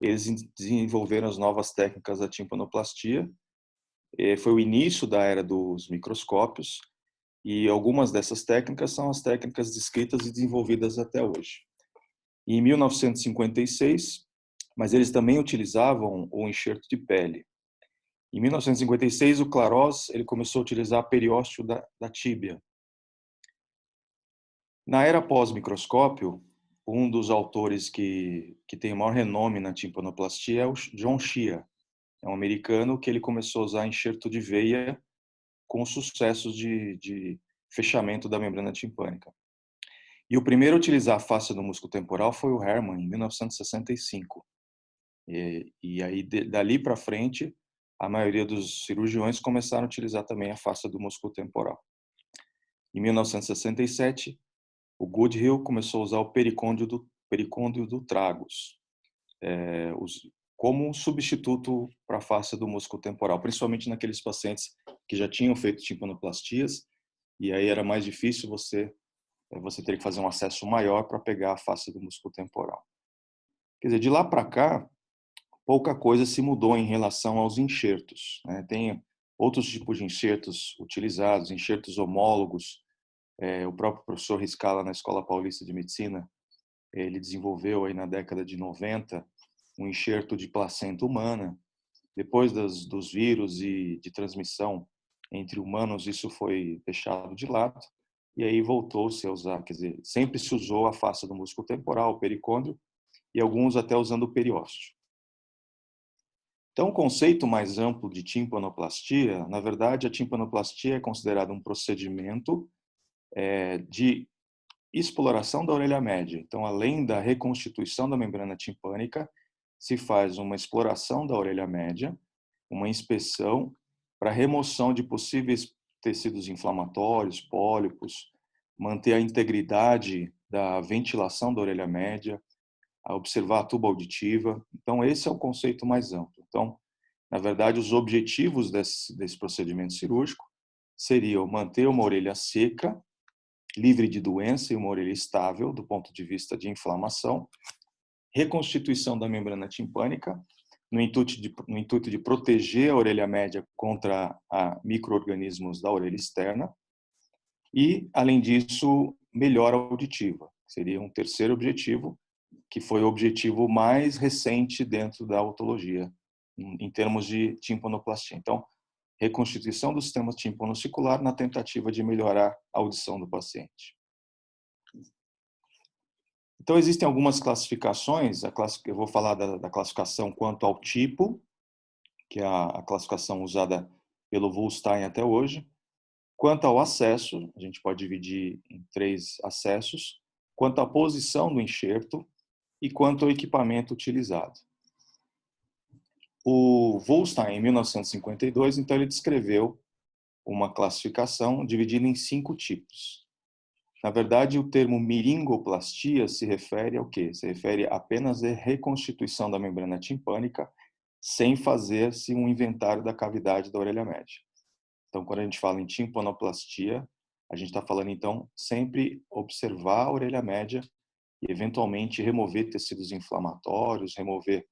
eles desenvolveram as novas técnicas da timpanoplastia. Foi o início da era dos microscópios e algumas dessas técnicas são as técnicas descritas e desenvolvidas até hoje. Em 1956, mas eles também utilizavam o enxerto de pele. Em 1956, o Claros ele começou a utilizar periósteo da tíbia. Na era pós-microscópio, um dos autores que tem o maior renome na timpanoplastia é o John Shea. É um americano que ele começou a usar enxerto de veia com sucessos de fechamento da membrana timpânica. E o primeiro a utilizar a face do músculo temporal foi o Hermann, em 1965. E aí, dali para frente, a maioria dos cirurgiões começaram a utilizar também a face do músculo temporal. Em 1967, o Goodhill começou a usar o pericôndio do tragus, como um substituto para a face do músculo temporal, principalmente naqueles pacientes que já tinham feito timpanoplastias, e aí era mais difícil você ter que fazer um acesso maior para pegar a face do músculo temporal. Quer dizer, de lá para cá, pouca coisa se mudou em relação aos enxertos, né? Tem outros tipos de enxertos utilizados, enxertos homólogos. O próprio professor Riscala, na Escola Paulista de Medicina, ele desenvolveu aí na década de 90 um enxerto de placenta humana. Depois dos vírus e de transmissão entre humanos, isso foi deixado de lado e aí voltou-se a usar, quer dizer, sempre se usou a face do músculo temporal, o pericôndrio, e alguns até usando o periósteo. Então, o conceito mais amplo de timpanoplastia, na verdade, a timpanoplastia é considerada um procedimento de exploração da orelha média. Então, além da reconstituição da membrana timpânica, se faz uma exploração da orelha média, uma inspeção para remoção de possíveis tecidos inflamatórios, pólipos, manter a integridade da ventilação da orelha média, a observar a tuba auditiva. Então, esse é o conceito mais amplo. Então, na verdade, os objetivos desse procedimento cirúrgico seriam manter uma orelha seca, livre de doença e uma orelha estável do ponto de vista de inflamação, reconstituição da membrana timpânica, no intuito de proteger a orelha média contra micro-organismos da orelha externa e, além disso, melhora auditiva. Seria um terceiro objetivo, que foi o objetivo mais recente dentro da otologia, em termos de timpanoplastia. Então, reconstituição do sistema timpanoauricular na tentativa de melhorar a audição do paciente. Então, existem algumas classificações. Eu vou falar da classificação quanto ao tipo, que é a classificação usada pelo Wollstein até hoje. Quanto ao acesso, a gente pode dividir em 3 acessos. Quanto à posição do enxerto e quanto ao equipamento utilizado. O Wollstein, em 1952, então, ele descreveu uma classificação dividida em 5 tipos. Na verdade, o termo miringoplastia se refere ao quê? Se refere apenas à reconstituição da membrana timpânica sem fazer-se um inventário da cavidade da orelha média. Então, quando a gente fala em timpanoplastia, a gente está falando, então, sempre observar a orelha média e, eventualmente, remover tecidos inflamatórios, remover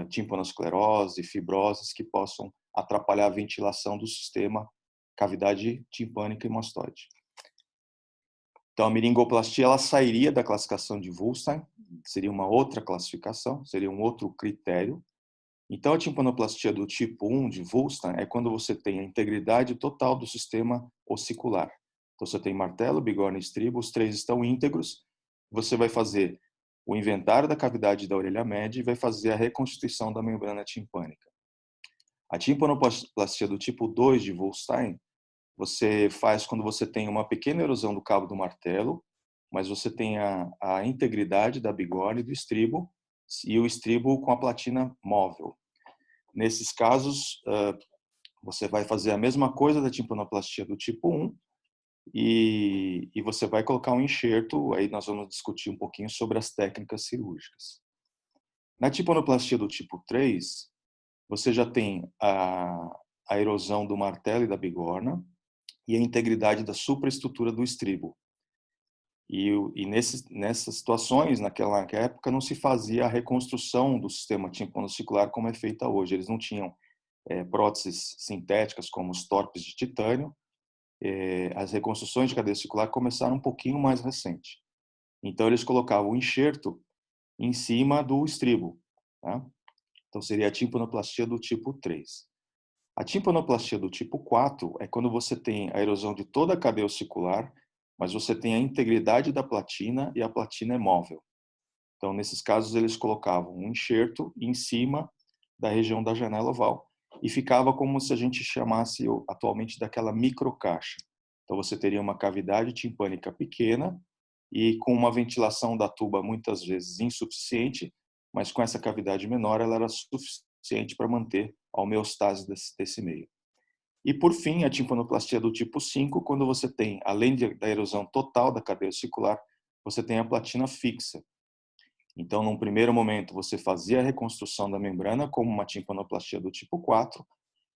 timpanosclerose, fibroses que possam atrapalhar a ventilação do sistema cavidade timpânica e mastoide. Então, a miringoplastia ela sairia da classificação de Wollstein, seria uma outra classificação, seria um outro critério. Então, a timpanoplastia do tipo 1 de Wollstein é quando você tem a integridade total do sistema ossicular. Então, você tem martelo, bigorna e estribo, os 3 estão íntegros. Você vai fazer o inventário da cavidade da orelha média e vai fazer a reconstituição da membrana timpânica. A timpanoplastia do tipo 2 de Wollstein, você faz quando você tem uma pequena erosão do cabo do martelo, mas você tem a integridade da bigorna e do estribo, e o estribo com a platina móvel. Nesses casos, você vai fazer a mesma coisa da timpanoplastia do tipo 1, e você vai colocar um enxerto, aí nós vamos discutir um pouquinho sobre as técnicas cirúrgicas. Na timpanoplastia do tipo 3, você já tem a erosão do martelo e da bigorna e a integridade da supraestrutura do estribo. E nessas situações, naquela época, não se fazia a reconstrução do sistema tímpano-circular como é feita hoje. Eles não tinham próteses sintéticas como os torpes de titânio. As reconstruções de cadeia circular começaram um pouquinho mais recente. Então, eles colocavam o enxerto em cima do estribo. Tá? Então, seria a timpanoplastia do tipo 3. A timpanoplastia do tipo 4 é quando você tem a erosão de toda a cadeia circular, mas você tem a integridade da platina e a platina é móvel. Então, nesses casos, eles colocavam um enxerto em cima da região da janela oval e ficava como se a gente chamasse atualmente daquela microcaixa. Então, você teria uma cavidade timpânica pequena e com uma ventilação da tuba muitas vezes insuficiente, mas com essa cavidade menor ela era suficiente para manter a homeostase desse meio. E por fim, a timpanoplastia do tipo 5, quando você tem, além da erosão total da cadeia circular, você tem a platina fixa. Então, num primeiro momento, você fazia a reconstrução da membrana como uma timpanoplastia do tipo 4,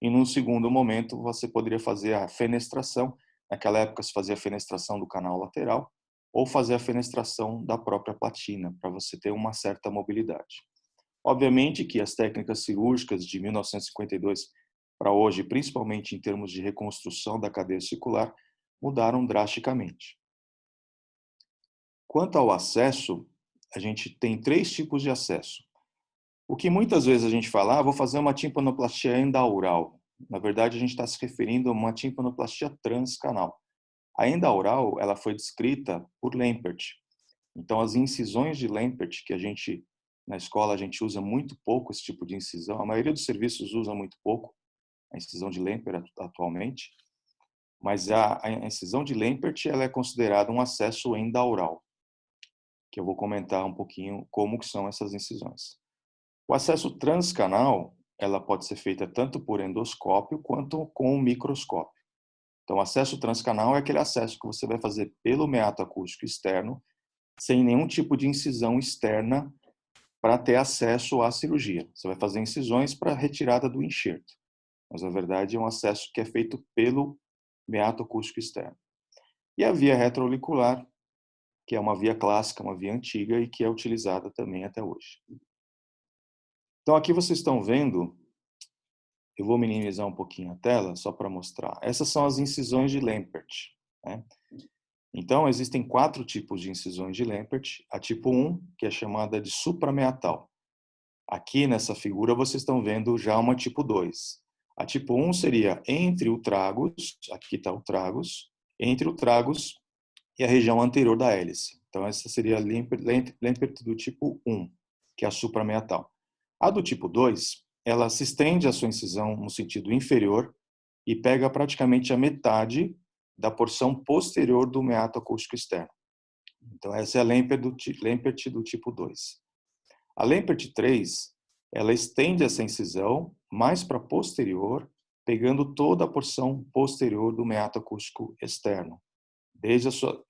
e num segundo momento você poderia fazer a fenestração. Naquela época se fazia a fenestração do canal lateral, ou fazer a fenestração da própria platina, para você ter uma certa mobilidade. Obviamente que as técnicas cirúrgicas de 1952 para hoje, principalmente em termos de reconstrução da cadeia circular, mudaram drasticamente. Quanto ao acesso, a gente tem 3 tipos de acesso. O que muitas vezes a gente fala, vou fazer uma timpanoplastia endaural. Na verdade, a gente está se referindo a uma timpanoplastia transcanal. A endaural, ela foi descrita por Lempert. Então, as incisões de Lempert, que na escola, a gente usa muito pouco esse tipo de incisão, a maioria dos serviços usa muito pouco a incisão de Lempert atualmente, mas a incisão de Lempert, ela é considerada um acesso endaural, que eu vou comentar um pouquinho como que são essas incisões. O acesso transcanal, ela pode ser feita tanto por endoscópio quanto com o microscópio. Então, o acesso transcanal é aquele acesso que você vai fazer pelo meato acústico externo, sem nenhum tipo de incisão externa para ter acesso à cirurgia. Você vai fazer incisões para retirada do enxerto, mas na verdade é um acesso que é feito pelo meato acústico externo. E a via retroauricular, que é uma via clássica, uma via antiga e que é utilizada também até hoje. Então aqui vocês estão vendo, eu vou minimizar um pouquinho a tela só para mostrar. Essas são as incisões de Lempert, né? Então existem 4 tipos de incisões de Lempert. A tipo 1, que é chamada de suprameatal. Aqui nessa figura vocês estão vendo já uma tipo 2. A tipo 1 seria entre o tragus, aqui está o tragus, entre o tragus e a região anterior da hélice. Então essa seria a Lempert do tipo 1, que é a suprameatal. A do tipo 2, ela se estende a sua incisão no sentido inferior e pega praticamente a metade da porção posterior do meato acústico externo. Então essa é a Lempert do tipo 2. A Lempert 3, ela estende essa incisão mais para posterior, pegando toda a porção posterior do meato acústico externo,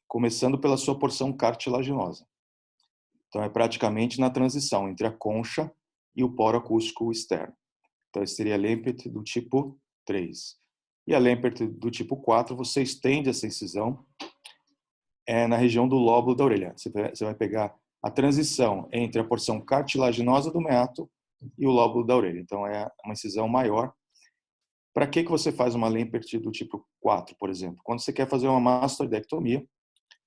começando pela sua porção cartilaginosa. Então, é praticamente na transição entre a concha e o poro acústico externo. Então, esse seria a Lempert do tipo 3. E a Lempert do tipo 4, você estende essa incisão na região do lóbulo da orelha. Você vai pegar a transição entre a porção cartilaginosa do meato e o lóbulo da orelha. Então, é uma incisão maior. Para que você faz uma Lempert do tipo 4, por exemplo? Quando você quer fazer uma mastoidectomia,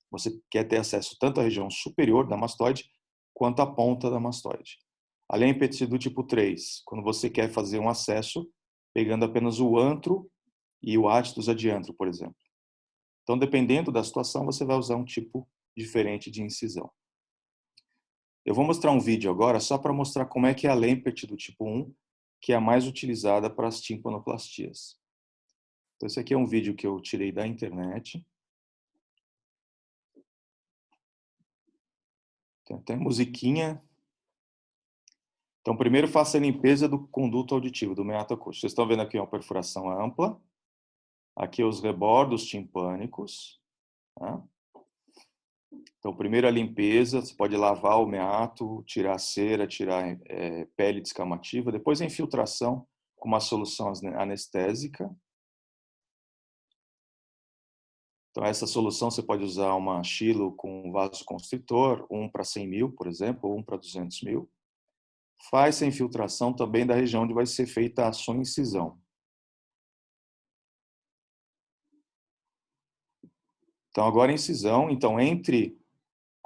você quer ter acesso tanto à região superior da mastoide quanto à ponta da mastoide. A Lempert do tipo 3, quando você quer fazer um acesso pegando apenas o antro e o átidus adiantro, por exemplo. Então, dependendo da situação, você vai usar um tipo diferente de incisão. Eu vou mostrar um vídeo agora só para mostrar como é que é a Lempert do tipo 1, que é a mais utilizada para as timpanoplastias. Então, esse aqui é um vídeo que eu tirei da internet. Tem até musiquinha. Então, primeiro faça a limpeza do conduto auditivo, do meato acústico. Vocês estão vendo aqui uma perfuração ampla. Aqui os rebordos timpânicos. Tá? Então, primeiro a limpeza. Você pode lavar o meato, tirar a cera, tirar pele descamativa. Depois a infiltração com uma solução anestésica. Então, essa solução você pode usar uma Chilo com vasoconstritor, um para 100 mil, por exemplo, ou um para 200 mil. Faz a infiltração também da região onde vai ser feita a sua incisão. Então, agora a incisão, então, entre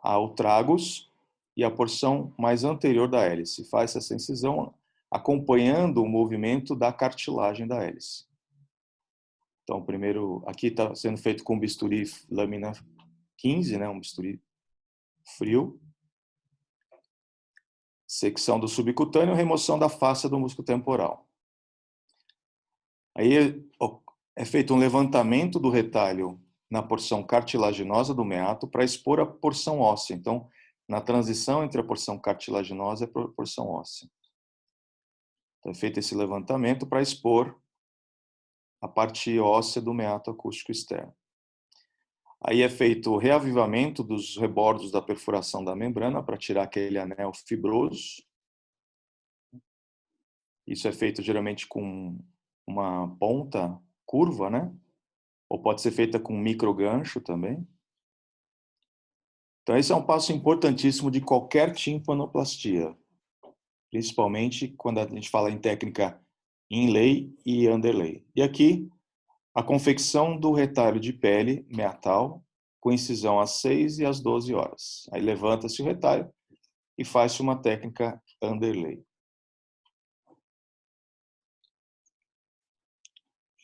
o tragus e a porção mais anterior da hélice. Faz essa incisão acompanhando o movimento da cartilagem da hélice. Então, primeiro, aqui está sendo feito com bisturi lâmina 15, né, um bisturi frio. Secção do subcutâneo, remoção da face do músculo temporal. Aí é feito um levantamento do retalho na porção cartilaginosa do meato para expor a porção óssea. Então, na transição entre a porção cartilaginosa e a porção óssea. Então, é feito esse levantamento para expor a parte óssea do meato acústico externo. Aí é feito o reavivamento dos rebordos da perfuração da membrana para tirar aquele anel fibroso. Isso é feito geralmente com uma ponta curva, né? Ou pode ser feita com microgancho também. Então, esse é um passo importantíssimo de qualquer timpanoplastia, principalmente quando a gente fala em técnica inlay e underlay. E aqui, a confecção do retalho de pele meatal com incisão às 6 e às 12 horas. Aí levanta-se o retalho e faz-se uma técnica underlay.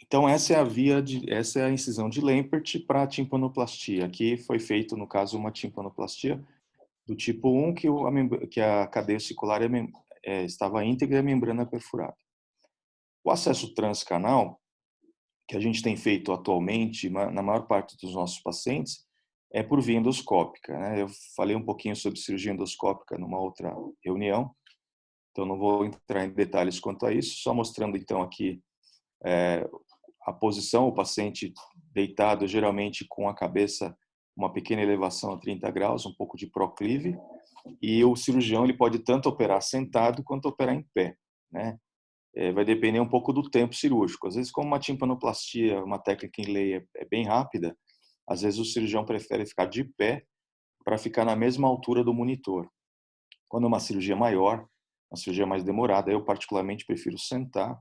Então, essa é a incisão de Lempert para a timpanoplastia. Aqui foi feito, no caso, uma timpanoplastia do tipo 1, que a cadeia ossicular estava íntegra e a membrana perfurada. O acesso transcanal, que a gente tem feito atualmente, na maior parte dos nossos pacientes, é por via endoscópica, né? Eu falei um pouquinho sobre cirurgia endoscópica numa outra reunião, então não vou entrar em detalhes quanto a isso, só mostrando então aqui a posição, o paciente deitado, geralmente com a cabeça uma pequena elevação a 30 graus, um pouco de proclive, e o cirurgião ele pode tanto operar sentado quanto operar em pé, né? Vai depender um pouco do tempo cirúrgico. Às vezes, como uma timpanoplastia, uma técnica em lei é bem rápida, às vezes o cirurgião prefere ficar de pé para ficar na mesma altura do monitor. Quando é uma cirurgia maior, uma cirurgia mais demorada, eu particularmente prefiro sentar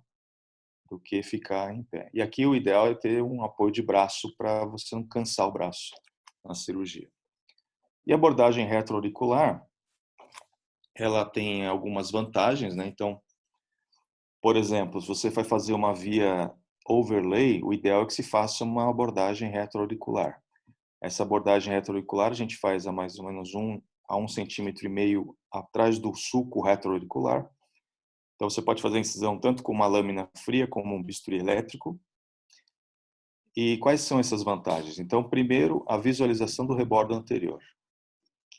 do que ficar em pé. E aqui o ideal é ter um apoio de braço para você não cansar o braço na cirurgia. E a abordagem retroauricular, ela tem algumas vantagens, né? Então, por exemplo, se você vai fazer uma via overlay, o ideal é que se faça uma abordagem retroauricular. Essa abordagem retroauricular a gente faz a mais ou menos 1 a 1,5 centímetros atrás do sulco retroauricular. Então você pode fazer a incisão tanto com uma lâmina fria como um bisturi elétrico. E quais são essas vantagens? Então, primeiro, a visualização do rebordo anterior,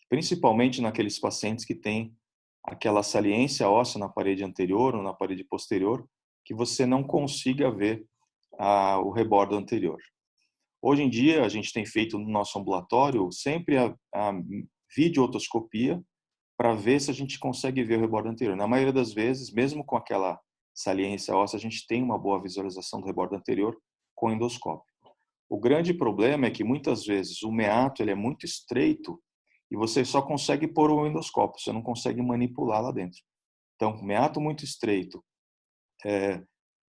principalmente naqueles pacientes que têm aquela saliência óssea na parede anterior ou na parede posterior, que você não consiga ver o rebordo anterior. Hoje em dia, a gente tem feito no nosso ambulatório sempre a videootoscopia para ver se a gente consegue ver o rebordo anterior. Na maioria das vezes, mesmo com aquela saliência óssea, a gente tem uma boa visualização do rebordo anterior com endoscópio. O grande problema é que muitas vezes o meato ele é muito estreito e você só consegue pôr o endoscópio, você não consegue manipular lá dentro. Então, meato muito estreito,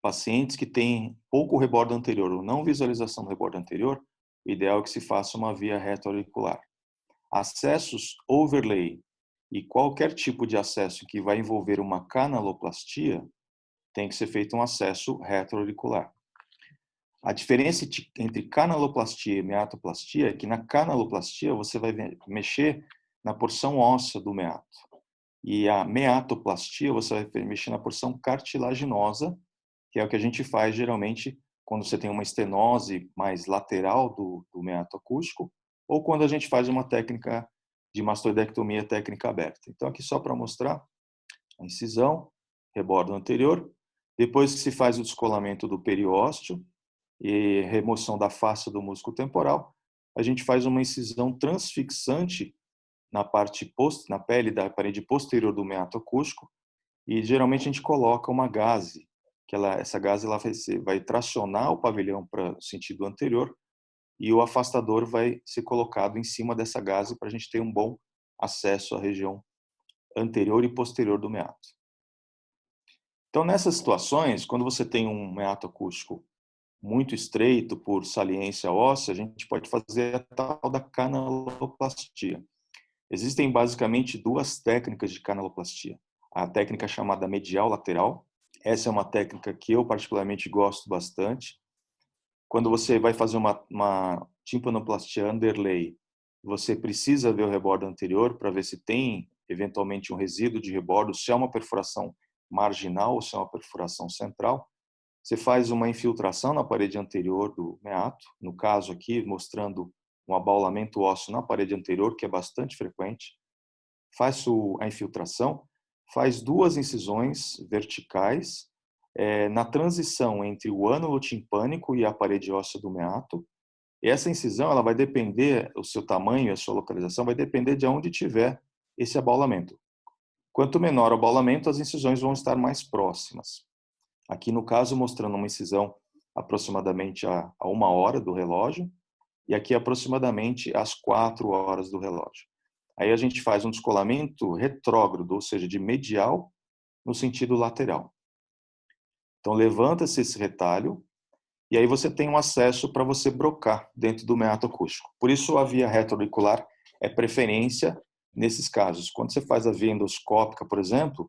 pacientes que têm pouco rebordo anterior ou não visualização do rebordo anterior, o ideal é que se faça uma via retroauricular. Acessos overlay e qualquer tipo de acesso que vai envolver uma canaloplastia tem que ser feito um acesso retroauricular. A diferença entre canaloplastia e meatoplastia é que na canaloplastia você vai mexer na porção óssea do meato. E a meatoplastia você vai mexer na porção cartilaginosa, que é o que a gente faz geralmente quando você tem uma estenose mais lateral do meato acústico, ou quando a gente faz uma técnica de mastoidectomia técnica aberta. Então, aqui só para mostrar a incisão, rebordo anterior, depois que se faz o descolamento do periósteo e remoção da face do músculo temporal, a gente faz uma incisão transfixante na pele da parede posterior do meato acústico, e geralmente a gente coloca uma gaze, essa gaze vai tracionar o pavilhão para o sentido anterior e o afastador vai ser colocado em cima dessa gaze para a gente ter um bom acesso à região anterior e posterior do meato. Então, nessas situações, quando você tem um meato acústico muito estreito por saliência óssea, a gente pode fazer a tal da canaloplastia. Existem basicamente duas técnicas de canaloplastia. A técnica chamada medial lateral. Essa é uma técnica que eu particularmente gosto bastante. Quando você vai fazer uma timpanoplastia underlay, você precisa ver o rebordo anterior para ver se tem eventualmente um resíduo de rebordo, se é uma perfuração marginal ou se é uma perfuração central. Você faz uma infiltração na parede anterior do meato, no caso aqui mostrando um abaulamento ósseo na parede anterior, que é bastante frequente. Faz a infiltração, faz duas incisões verticais na transição entre o ânulo timpânico e a parede óssea do meato. E essa incisão ela vai depender, o seu tamanho e a sua localização vai depender de onde tiver esse abaulamento. Quanto menor o abaulamento, as incisões vão estar mais próximas. Aqui no caso mostrando uma incisão aproximadamente a 1 hora do relógio e aqui aproximadamente às 4 horas do relógio. Aí a gente faz um descolamento retrógrado, ou seja, de medial no sentido lateral. Então levanta-se esse retalho e aí você tem um acesso para você brocar dentro do meato acústico. Por isso a via retroauricular é preferência nesses casos. Quando você faz a via endoscópica, por exemplo,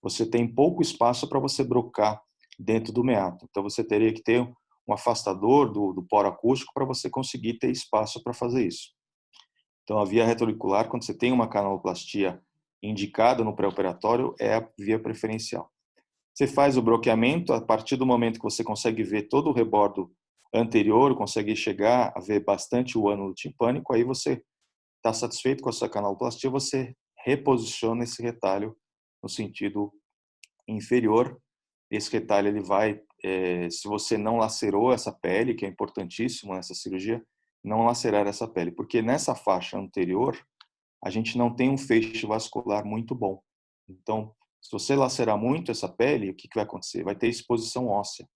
você tem pouco espaço para você brocar dentro do meato. Então você teria que ter um afastador do poro acústico para você conseguir ter espaço para fazer isso. Então a via retroauricular, quando você tem uma canaloplastia indicada no pré-operatório, é a via preferencial. Você faz o broqueamento, a partir do momento que você consegue ver todo o rebordo anterior, consegue chegar a ver bastante o ânulo timpânico, aí você está satisfeito com a sua canaloplastia, você reposiciona esse retalho no sentido inferior. Esse retalho ele vai, se você não lacerou essa pele, que é importantíssimo nessa cirurgia, não lacerar essa pele, porque nessa faixa anterior a gente não tem um feixe vascular muito bom. Então, se você lacerar muito essa pele, o que vai acontecer? Vai ter exposição óssea.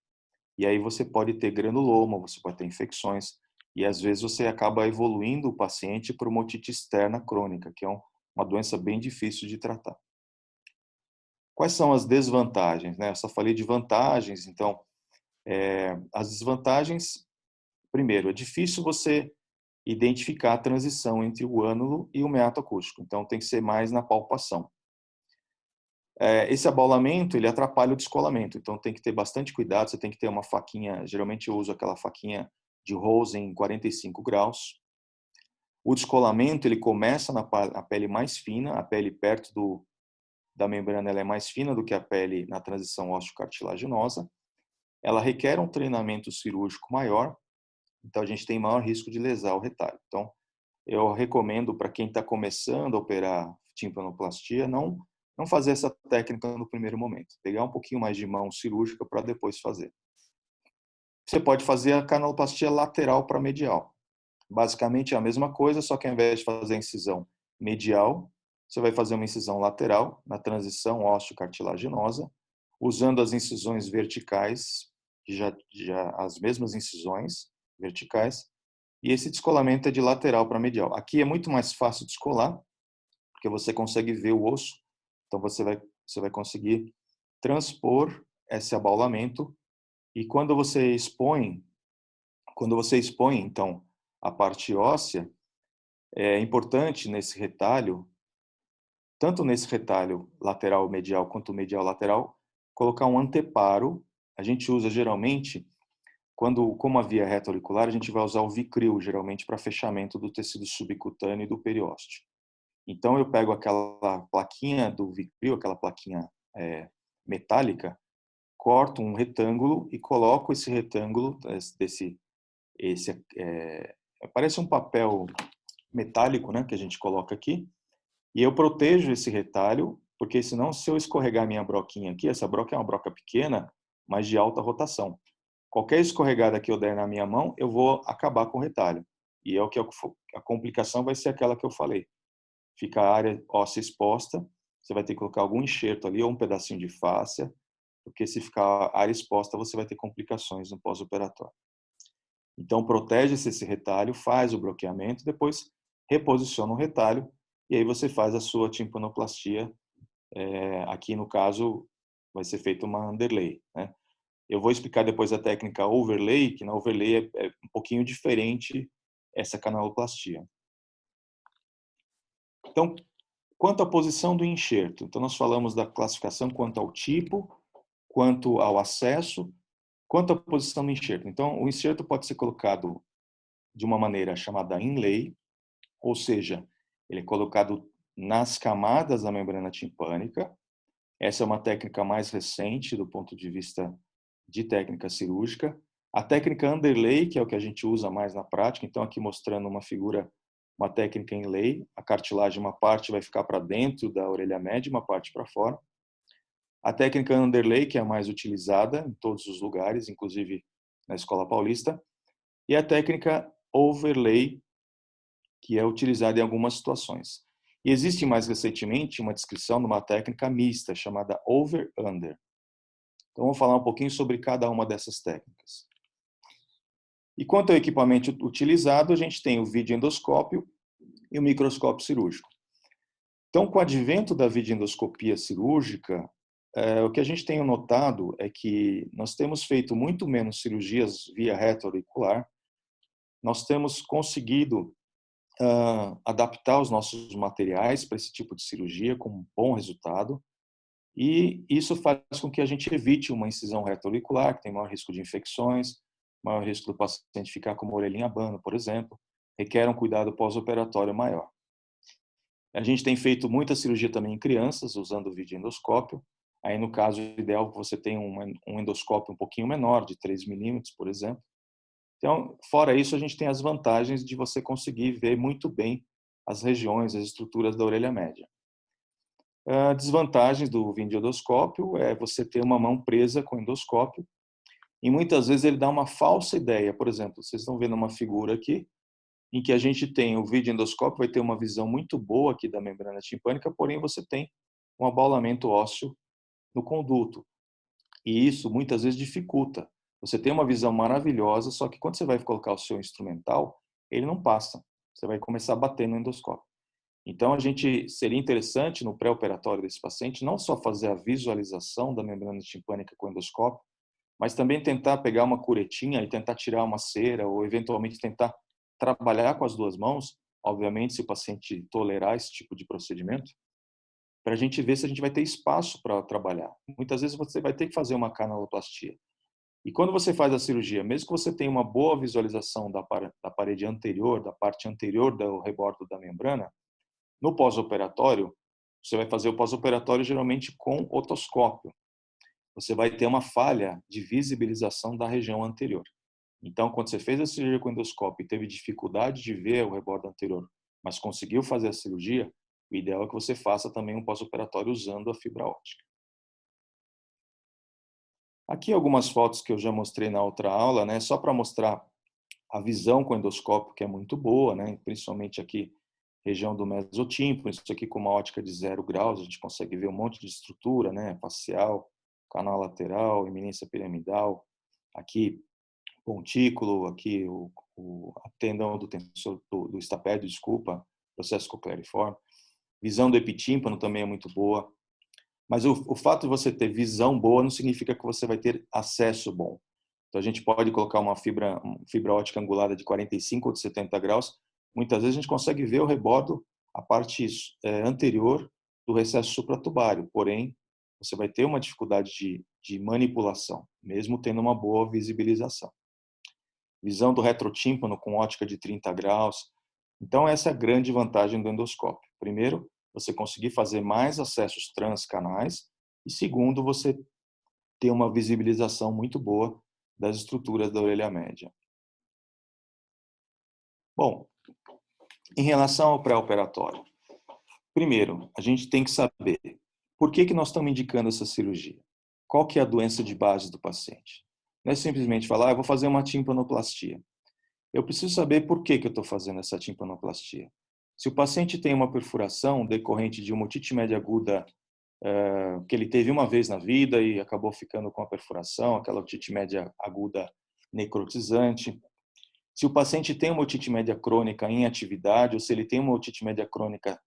E aí você pode ter granuloma, você pode ter infecções, e às vezes você acaba evoluindo o paciente para uma otite externa crônica, que é uma doença bem difícil de tratar. Quais são as desvantagens? Eu só falei de vantagens, então, as desvantagens, primeiro, é difícil você identificar a transição entre o ânulo e o meato acústico, então tem que ser mais na palpação. Esse abaulamento, ele atrapalha o descolamento, então tem que ter bastante cuidado, você tem que ter uma faquinha, geralmente eu uso aquela faquinha de Rosen em 45 graus. O descolamento, ele começa na pele mais fina, a pele perto da membrana ela é mais fina do que a pele na transição ósseo-cartilaginosa. Ela requer um treinamento cirúrgico maior, então a gente tem maior risco de lesar o retalho. Então, eu recomendo para quem está começando a operar timpanoplastia, não fazer essa técnica no primeiro momento. Pegar um pouquinho mais de mão cirúrgica para depois fazer. Você pode fazer a canaloplastia lateral para medial. Basicamente é a mesma coisa, só que ao invés de fazer a incisão medial, você vai fazer uma incisão lateral na transição ósseo-cartilaginosa, usando as incisões verticais, já as mesmas incisões verticais, e esse descolamento é de lateral para medial. Aqui é muito mais fácil descolar, porque você consegue ver o osso, então você vai conseguir transpor esse abaulamento e quando você expõe então a parte óssea, é importante nesse retalho, tanto nesse retalho lateral medial quanto medial lateral, colocar um anteparo. A gente usa geralmente como a via retroauricular, a gente vai usar o Vicryl geralmente para fechamento do tecido subcutâneo e do periósteo. Então eu pego aquela plaquinha do Vicryl, aquela plaquinha metálica, corto um retângulo e coloco esse retângulo parece um papel metálico, né, que a gente coloca aqui, e eu protejo esse retalho, porque senão se eu escorregar minha broquinha aqui, essa broca é uma broca pequena, mas de alta rotação. Qualquer escorregada que eu der na minha mão, eu vou acabar com o retalho. E a complicação vai ser aquela que eu falei. Fica a área óssea exposta, você vai ter que colocar algum enxerto ali ou um pedacinho de fáscia, porque se ficar a área exposta, você vai ter complicações no pós-operatório. Então, protege-se esse retalho, faz o bloqueamento, depois reposiciona o retalho e aí você faz a sua timpanoplastia. Aqui, no caso, vai ser feita uma underlay, né? Eu vou explicar depois a técnica overlay, que na overlay é um pouquinho diferente essa canaloplastia. Então, quanto à posição do enxerto, então nós falamos da classificação quanto ao tipo, quanto ao acesso, quanto à posição do enxerto. Então, o enxerto pode ser colocado de uma maneira chamada inlay, ou seja, ele é colocado nas camadas da membrana timpânica. Essa é uma técnica mais recente do ponto de vista de técnica cirúrgica. A técnica underlay, que é o que a gente usa mais na prática, então aqui mostrando uma figura, uma técnica em lay, a cartilagem, uma parte vai ficar para dentro da orelha média, uma parte para fora. A técnica underlay, que é a mais utilizada em todos os lugares, inclusive na Escola Paulista, e a técnica overlay, que é utilizada em algumas situações. E existe mais recentemente uma descrição de uma técnica mista chamada over-under. Então vamos falar um pouquinho sobre cada uma dessas técnicas. E quanto ao equipamento utilizado, a gente tem o videoendoscópio e o microscópio cirúrgico. Então, com o advento da videoendoscopia cirúrgica, o que a gente tem notado é que nós temos feito muito menos cirurgias via retroauricular, nós temos conseguido adaptar os nossos materiais para esse tipo de cirurgia com um bom resultado, e isso faz com que a gente evite uma incisão retroauricular, que tem maior risco de infecções, maior risco do paciente ficar com uma orelhinha abano, por exemplo, requer um cuidado pós-operatório maior. A gente tem feito muita cirurgia também em crianças, usando o videoendoscópio. Aí, no caso ideal, você tem um endoscópio um pouquinho menor, de 3 milímetros, por exemplo. Então, fora isso, a gente tem as vantagens de você conseguir ver muito bem as regiões, as estruturas da orelha média. Desvantagens do videoendoscópio é você ter uma mão presa com o endoscópio e muitas vezes ele dá uma falsa ideia. Por exemplo, vocês estão vendo uma figura aqui em que a gente tem o videoendoscópio, vai ter uma visão muito boa aqui da membrana timpânica, porém você tem um abaulamento ósseo no conduto. E isso muitas vezes dificulta. Você tem uma visão maravilhosa, só que quando você vai colocar o seu instrumental, ele não passa. Você vai começar a bater no endoscópio. Então, seria interessante no pré-operatório desse paciente não só fazer a visualização da membrana timpânica com o endoscópio, mas também tentar pegar uma curetinha e tentar tirar uma cera ou eventualmente tentar trabalhar com as duas mãos, obviamente se o paciente tolerar esse tipo de procedimento, para a gente ver se a gente vai ter espaço para trabalhar. Muitas vezes você vai ter que fazer uma canaloplastia. E quando você faz a cirurgia, mesmo que você tenha uma boa visualização da parede anterior, da parte anterior do rebordo da membrana, no pós-operatório, você vai fazer o pós-operatório geralmente com otoscópio. Você vai ter uma falha de visibilização da região anterior. Então, quando você fez a cirurgia com endoscópio e teve dificuldade de ver o rebordo anterior, mas conseguiu fazer a cirurgia, o ideal é que você faça também um pós-operatório usando a fibra óptica. Aqui algumas fotos que eu já mostrei na outra aula, né, só para mostrar a visão com endoscópio, que é muito boa, né, principalmente aqui região do mesotímpano, isso aqui com uma ótica de 0 graus, a gente consegue ver um monte de estrutura, né, facial, canal lateral, eminência piramidal, aqui pontículo, aqui o tendão do tensor do estapédio, desculpa, processo cocleariforme. Visão do epitímpano também é muito boa. Mas o fato de você ter visão boa não significa que você vai ter acesso bom. Então a gente pode colocar uma fibra ótica angulada de 45 ou de 70 graus. Muitas vezes a gente consegue ver o rebordo, a parte anterior do recesso supratubário. Porém, você vai ter uma dificuldade de manipulação, mesmo tendo uma boa visibilização. Visão do retrotímpano com ótica de 30 graus. Então, essa é a grande vantagem do endoscópio. Primeiro, você conseguir fazer mais acessos transcanais e, segundo, você ter uma visibilização muito boa das estruturas da orelha média. Bom, em relação ao pré-operatório, primeiro, a gente tem que saber por que nós estamos indicando essa cirurgia. Qual que é a doença de base do paciente? Não é simplesmente falar, eu vou fazer uma timpanoplastia. Eu preciso saber por que eu estou fazendo essa timpanoplastia. Se o paciente tem uma perfuração decorrente de uma otite média aguda que ele teve uma vez na vida e acabou ficando com a perfuração, aquela otite média aguda necrotizante, Se o paciente tem uma otite média crônica em atividade ou se ele tem uma otite média crônica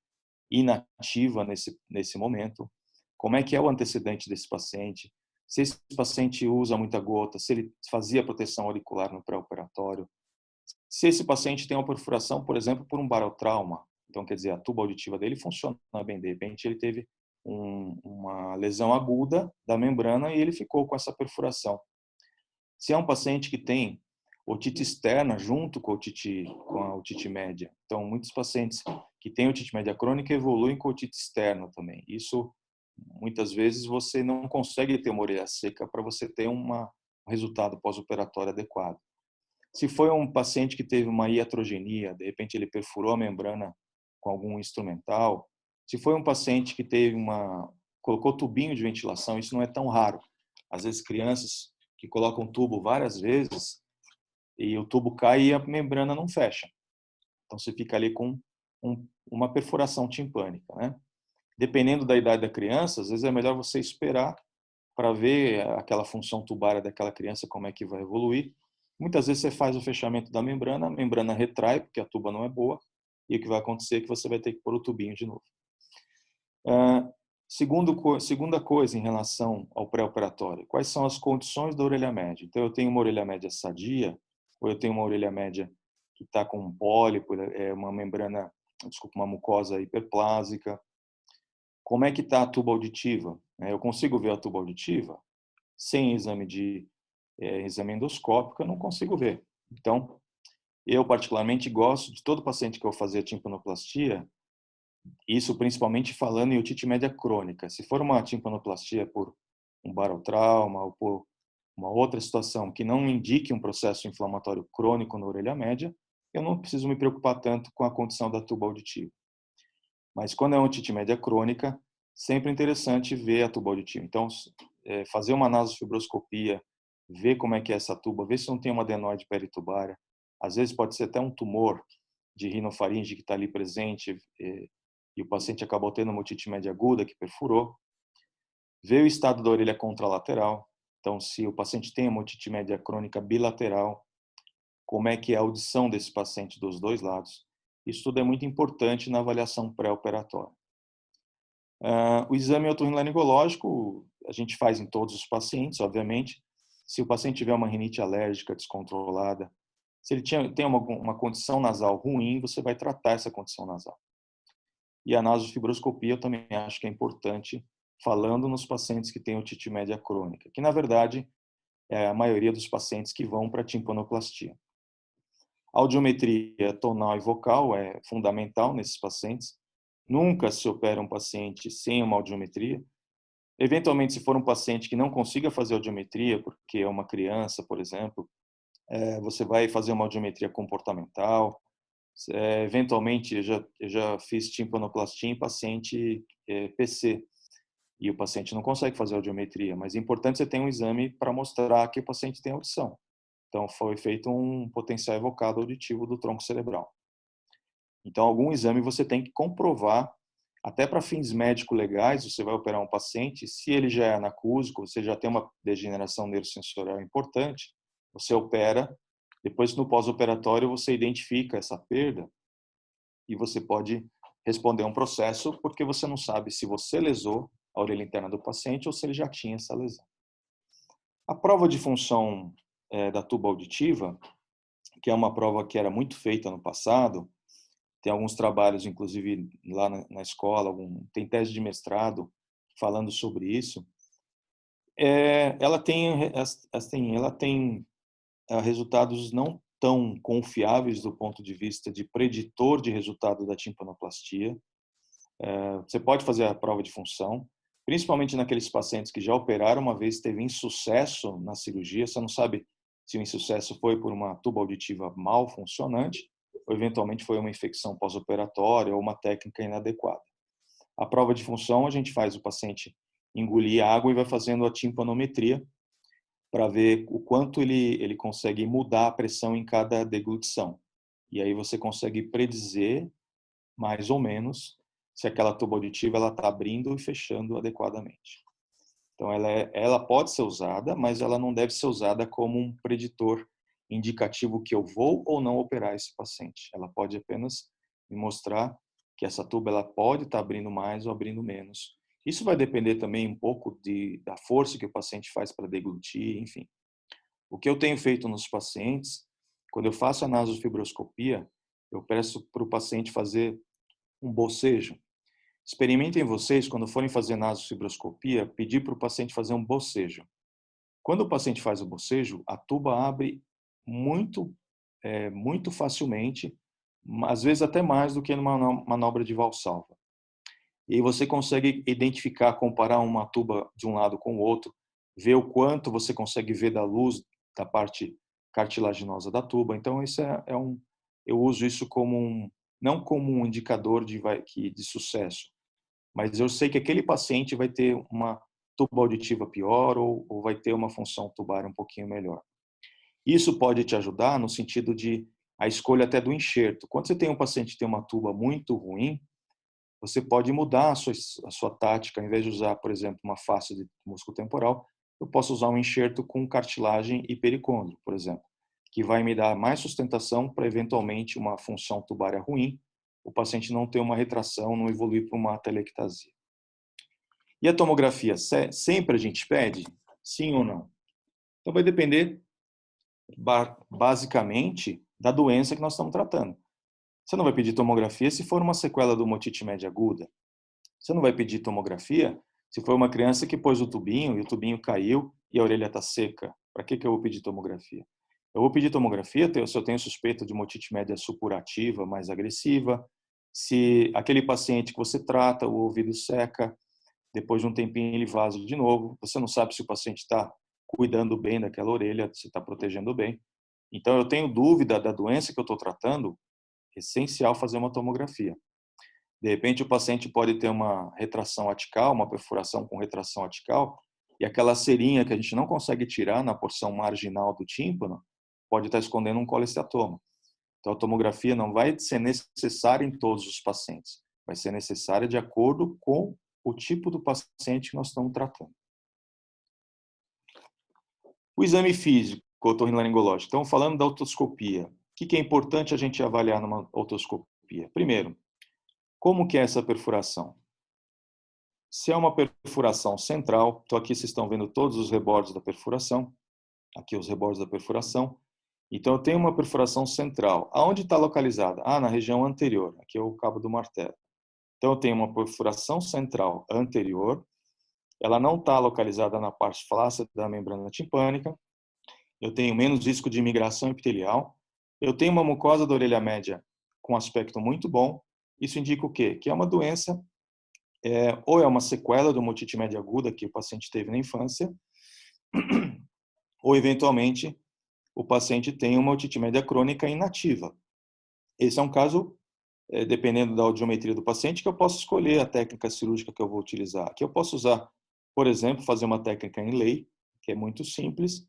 inativa nesse momento, como é que é o antecedente desse paciente, se esse paciente usa muita gota, se ele fazia proteção auricular no pré-operatório, se esse paciente tem uma perfuração, por exemplo, por um barotrauma, então quer dizer, a tuba auditiva dele funciona bem, de repente ele teve uma lesão aguda da membrana e ele ficou com essa perfuração. Se é um paciente que tem otite externa junto com a otite média, então muitos pacientes que têm otite média crônica evoluem com otite externa também. Isso, muitas vezes, você não consegue ter uma orelha seca para você ter um resultado pós-operatório adequado. Se foi um paciente que teve uma iatrogenia, de repente ele perfurou a membrana com algum instrumental, se foi um paciente que colocou tubinho de ventilação, isso não é tão raro. Às vezes crianças que colocam tubo várias vezes e o tubo cai e a membrana não fecha. Então você fica ali com uma perfuração timpânica, né? Dependendo da idade da criança, às vezes é melhor você esperar para ver aquela função tubária daquela criança, como é que vai evoluir. Muitas vezes você faz o fechamento da membrana, a membrana retrai, porque a tuba não é boa, e o que vai acontecer é que você vai ter que pôr o tubinho de novo. Segunda coisa em relação ao pré-operatório, quais são as condições da orelha média? Então, eu tenho uma orelha média sadia, ou eu tenho uma orelha média que está com um pólipo, uma mucosa hiperplásica. Como é que está a tuba auditiva? Eu consigo ver a tuba auditiva? Sem exame endoscópico, eu não consigo ver. Então, eu particularmente gosto de todo paciente que eu fazer timpanoplastia, isso principalmente falando em otite média crônica. Se for uma timpanoplastia por um barotrauma ou por uma outra situação que não indique um processo inflamatório crônico na orelha média, eu não preciso me preocupar tanto com a condição da tuba auditiva. Mas quando é uma otite média crônica, sempre é interessante ver a tuba auditiva. Então, fazer uma nasofibroscopia, ver como é que é essa tuba, ver se não tem uma adenoide peritubária. Às vezes pode ser até um tumor de rinofaringe que está ali presente e o paciente acabou tendo uma otite média aguda que perfurou. Ver o estado da orelha contralateral. Então, se o paciente tem uma otite média crônica bilateral, como é que é a audição desse paciente dos dois lados. Isso tudo é muito importante na avaliação pré-operatória. O exame otorrinolaringológico a gente faz em todos os pacientes, obviamente. Se o paciente tiver uma rinite alérgica descontrolada, se ele tem uma condição nasal ruim, você vai tratar essa condição nasal. E a nasofibroscopia eu também acho que é importante, falando nos pacientes que têm otite média crônica, que na verdade é a maioria dos pacientes que vão para timpanoplastia. A audiometria tonal e vocal é fundamental nesses pacientes. Nunca se opera um paciente sem uma audiometria. Eventualmente, se for um paciente que não consiga fazer audiometria, porque é uma criança, por exemplo, você vai fazer uma audiometria comportamental. Eventualmente, eu já fiz timpanoplastia em paciente PC, e o paciente não consegue fazer audiometria, mas é importante você ter um exame para mostrar que o paciente tem audição. Então, foi feito um potencial evocado auditivo do tronco cerebral. Então, algum exame você tem que comprovar, até para fins médico-legais, você vai operar um paciente, se ele já é anacúsico, você já tem uma degeneração neurosensorial importante, você opera, depois no pós-operatório você identifica essa perda e você pode responder a um processo porque você não sabe se você lesou a orelha interna do paciente ou se ele já tinha essa lesão. A prova de função da tuba auditiva, que é uma prova que era muito feita no passado, tem alguns trabalhos, inclusive lá na escola, tem tese de mestrado falando sobre isso. Ela tem resultados não tão confiáveis do ponto de vista de preditor de resultado da timpanoplastia. Você pode fazer a prova de função, principalmente naqueles pacientes que já operaram uma vez, teve insucesso na cirurgia. Você não sabe se o insucesso foi por uma tuba auditiva mal funcionante ou eventualmente foi uma infecção pós-operatória ou uma técnica inadequada. A prova de função, a gente faz o paciente engolir água e vai fazendo a timpanometria para ver o quanto ele consegue mudar a pressão em cada deglutição. E aí você consegue predizer, mais ou menos, se aquela tuba auditiva está abrindo e fechando adequadamente. Então, ela pode ser usada, mas ela não deve ser usada como um preditor indicativo que eu vou ou não operar esse paciente. Ela pode apenas me mostrar que essa tuba ela pode estar abrindo mais ou abrindo menos. Isso vai depender também um pouco da força que o paciente faz para deglutir, enfim. O que eu tenho feito nos pacientes, quando eu faço a nasofibroscopia, eu peço para o paciente fazer um bocejo. Experimentem vocês, quando forem fazer nasofibroscopia, pedir para o paciente fazer um bocejo. Quando o paciente faz o bocejo, a tuba abre muito, muito facilmente, às vezes até mais do que numa manobra de Valsalva. E aí você consegue identificar, comparar uma tuba de um lado com o outro, ver o quanto você consegue ver da luz da parte cartilaginosa da tuba. Então, isso eu uso isso não como um indicador de sucesso, mas eu sei que aquele paciente vai ter uma tuba auditiva pior ou vai ter uma função tubar um pouquinho melhor. Isso pode te ajudar no sentido de a escolha até do enxerto. Quando você tem um paciente que tem uma tuba muito ruim, você pode mudar a sua tática. Ao invés de usar, por exemplo, uma face de músculo temporal, eu posso usar um enxerto com cartilagem e pericôndrio, por exemplo, que vai me dar mais sustentação para, eventualmente, uma função tubária ruim, o paciente não ter uma retração, não evoluir para uma atelectasia. E a tomografia, sempre a gente pede? Sim ou não? Então vai depender, basicamente, da doença que nós estamos tratando. Você não vai pedir tomografia se for uma sequela do otite média aguda. Você não vai pedir tomografia se for uma criança que pôs o tubinho e o tubinho caiu e a orelha está seca. Para que eu vou pedir tomografia? Eu vou pedir tomografia se eu tenho suspeita de uma otite média supurativa mais agressiva, se aquele paciente que você trata, o ouvido seca, depois de um tempinho ele vaza de novo, você não sabe se o paciente está cuidando bem daquela orelha, se está protegendo bem. Então, eu tenho dúvida da doença que eu estou tratando, é essencial fazer uma tomografia. De repente, o paciente pode ter uma retração atical, uma perfuração com retração atical, e aquela cerinha que a gente não consegue tirar na porção marginal do tímpano pode estar escondendo um colesteatoma. Então, a tomografia não vai ser necessária em todos os pacientes. Vai ser necessária de acordo com o tipo do paciente que nós estamos tratando. O exame físico otorrinolaringológico. Então, falando da otoscopia, o que é importante a gente avaliar numa otoscopia? Primeiro, como que é essa perfuração? Se é uma perfuração central, então aqui vocês estão vendo todos os rebordos da perfuração, aqui os rebordos da perfuração. Então, eu tenho uma perfuração central. Aonde está localizada? Na região anterior, aqui é o cabo do martelo. Então, eu tenho uma perfuração central anterior, ela não está localizada na parte flácida da membrana timpânica, eu tenho menos risco de migração epitelial, eu tenho uma mucosa da orelha média com aspecto muito bom. Isso indica o quê? Que é uma doença, ou é uma sequela de uma otite média aguda que o paciente teve na infância, ou eventualmente o paciente tem uma otite média crônica inativa. Esse é um caso, dependendo da audiometria do paciente, que eu posso escolher a técnica cirúrgica que eu vou utilizar. Aqui eu posso usar, por exemplo, fazer uma técnica em lei, que é muito simples,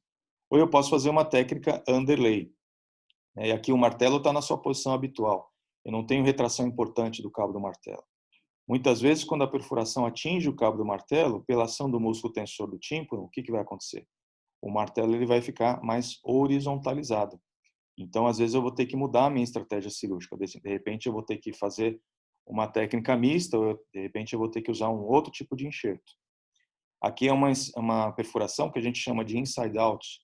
ou eu posso fazer uma técnica underlay. E aqui o martelo está na sua posição habitual. Eu não tenho retração importante do cabo do martelo. Muitas vezes, quando a perfuração atinge o cabo do martelo, pela ação do músculo tensor do tímpano, o que vai acontecer? O martelo ele vai ficar mais horizontalizado. Então, às vezes, eu vou ter que mudar a minha estratégia cirúrgica. De repente, eu vou ter que fazer uma técnica mista, ou de repente, eu vou ter que usar um outro tipo de enxerto. Aqui é uma perfuração que a gente chama de inside out,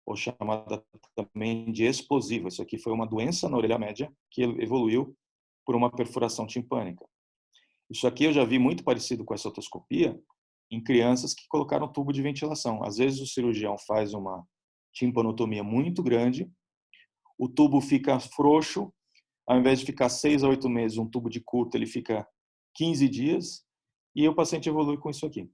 ou chamada também de explosiva. Isso aqui foi uma doença na orelha média que evoluiu por uma perfuração timpânica. Isso aqui eu já vi muito parecido com essa otoscopia em crianças que colocaram tubo de ventilação. Às vezes o cirurgião faz uma timpanotomia muito grande, o tubo fica frouxo, ao invés de ficar 6 a 8 meses, um tubo de curto, ele fica 15 dias, e o paciente evolui com isso aqui.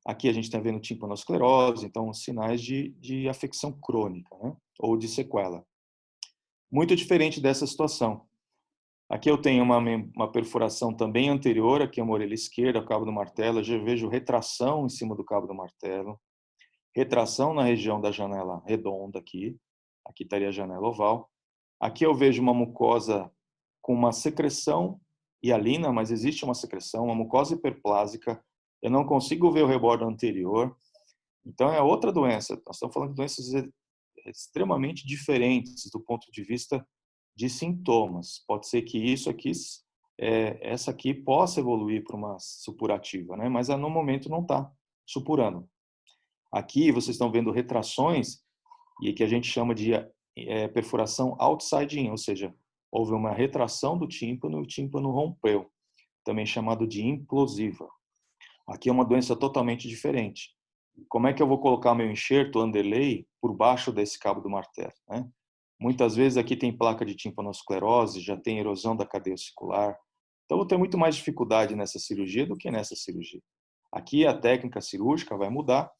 Aqui a gente está vendo timpanosclerose, então sinais de afecção crônica, né? Ou de sequela. Muito diferente dessa situação. Aqui eu tenho uma perfuração também anterior, aqui é uma orelha esquerda, o cabo do martelo, eu já vejo retração em cima do cabo do martelo, retração na região da janela redonda aqui estaria a janela oval. Aqui eu vejo uma mucosa com uma secreção hialina, mas existe uma secreção, uma mucosa hiperplásica, eu não consigo ver o rebordo anterior, então é outra doença, nós estamos falando de doenças extremamente diferentes do ponto de vista de sintomas. Pode ser que essa aqui possa evoluir para uma supurativa, né? Mas no momento não está supurando. Aqui vocês estão vendo retrações e que a gente chama de perfuração outside in, ou seja, houve uma retração do tímpano e o tímpano rompeu, também chamado de implosiva. Aqui é uma doença totalmente diferente. Como é que eu vou colocar meu enxerto underlay por baixo desse cabo do martelo, né? Muitas vezes aqui tem placa de timpanosclerose, já tem erosão da cadeia ossicular. Então, eu vou ter muito mais dificuldade nessa cirurgia do que nessa cirurgia. Aqui a técnica cirúrgica vai mudar.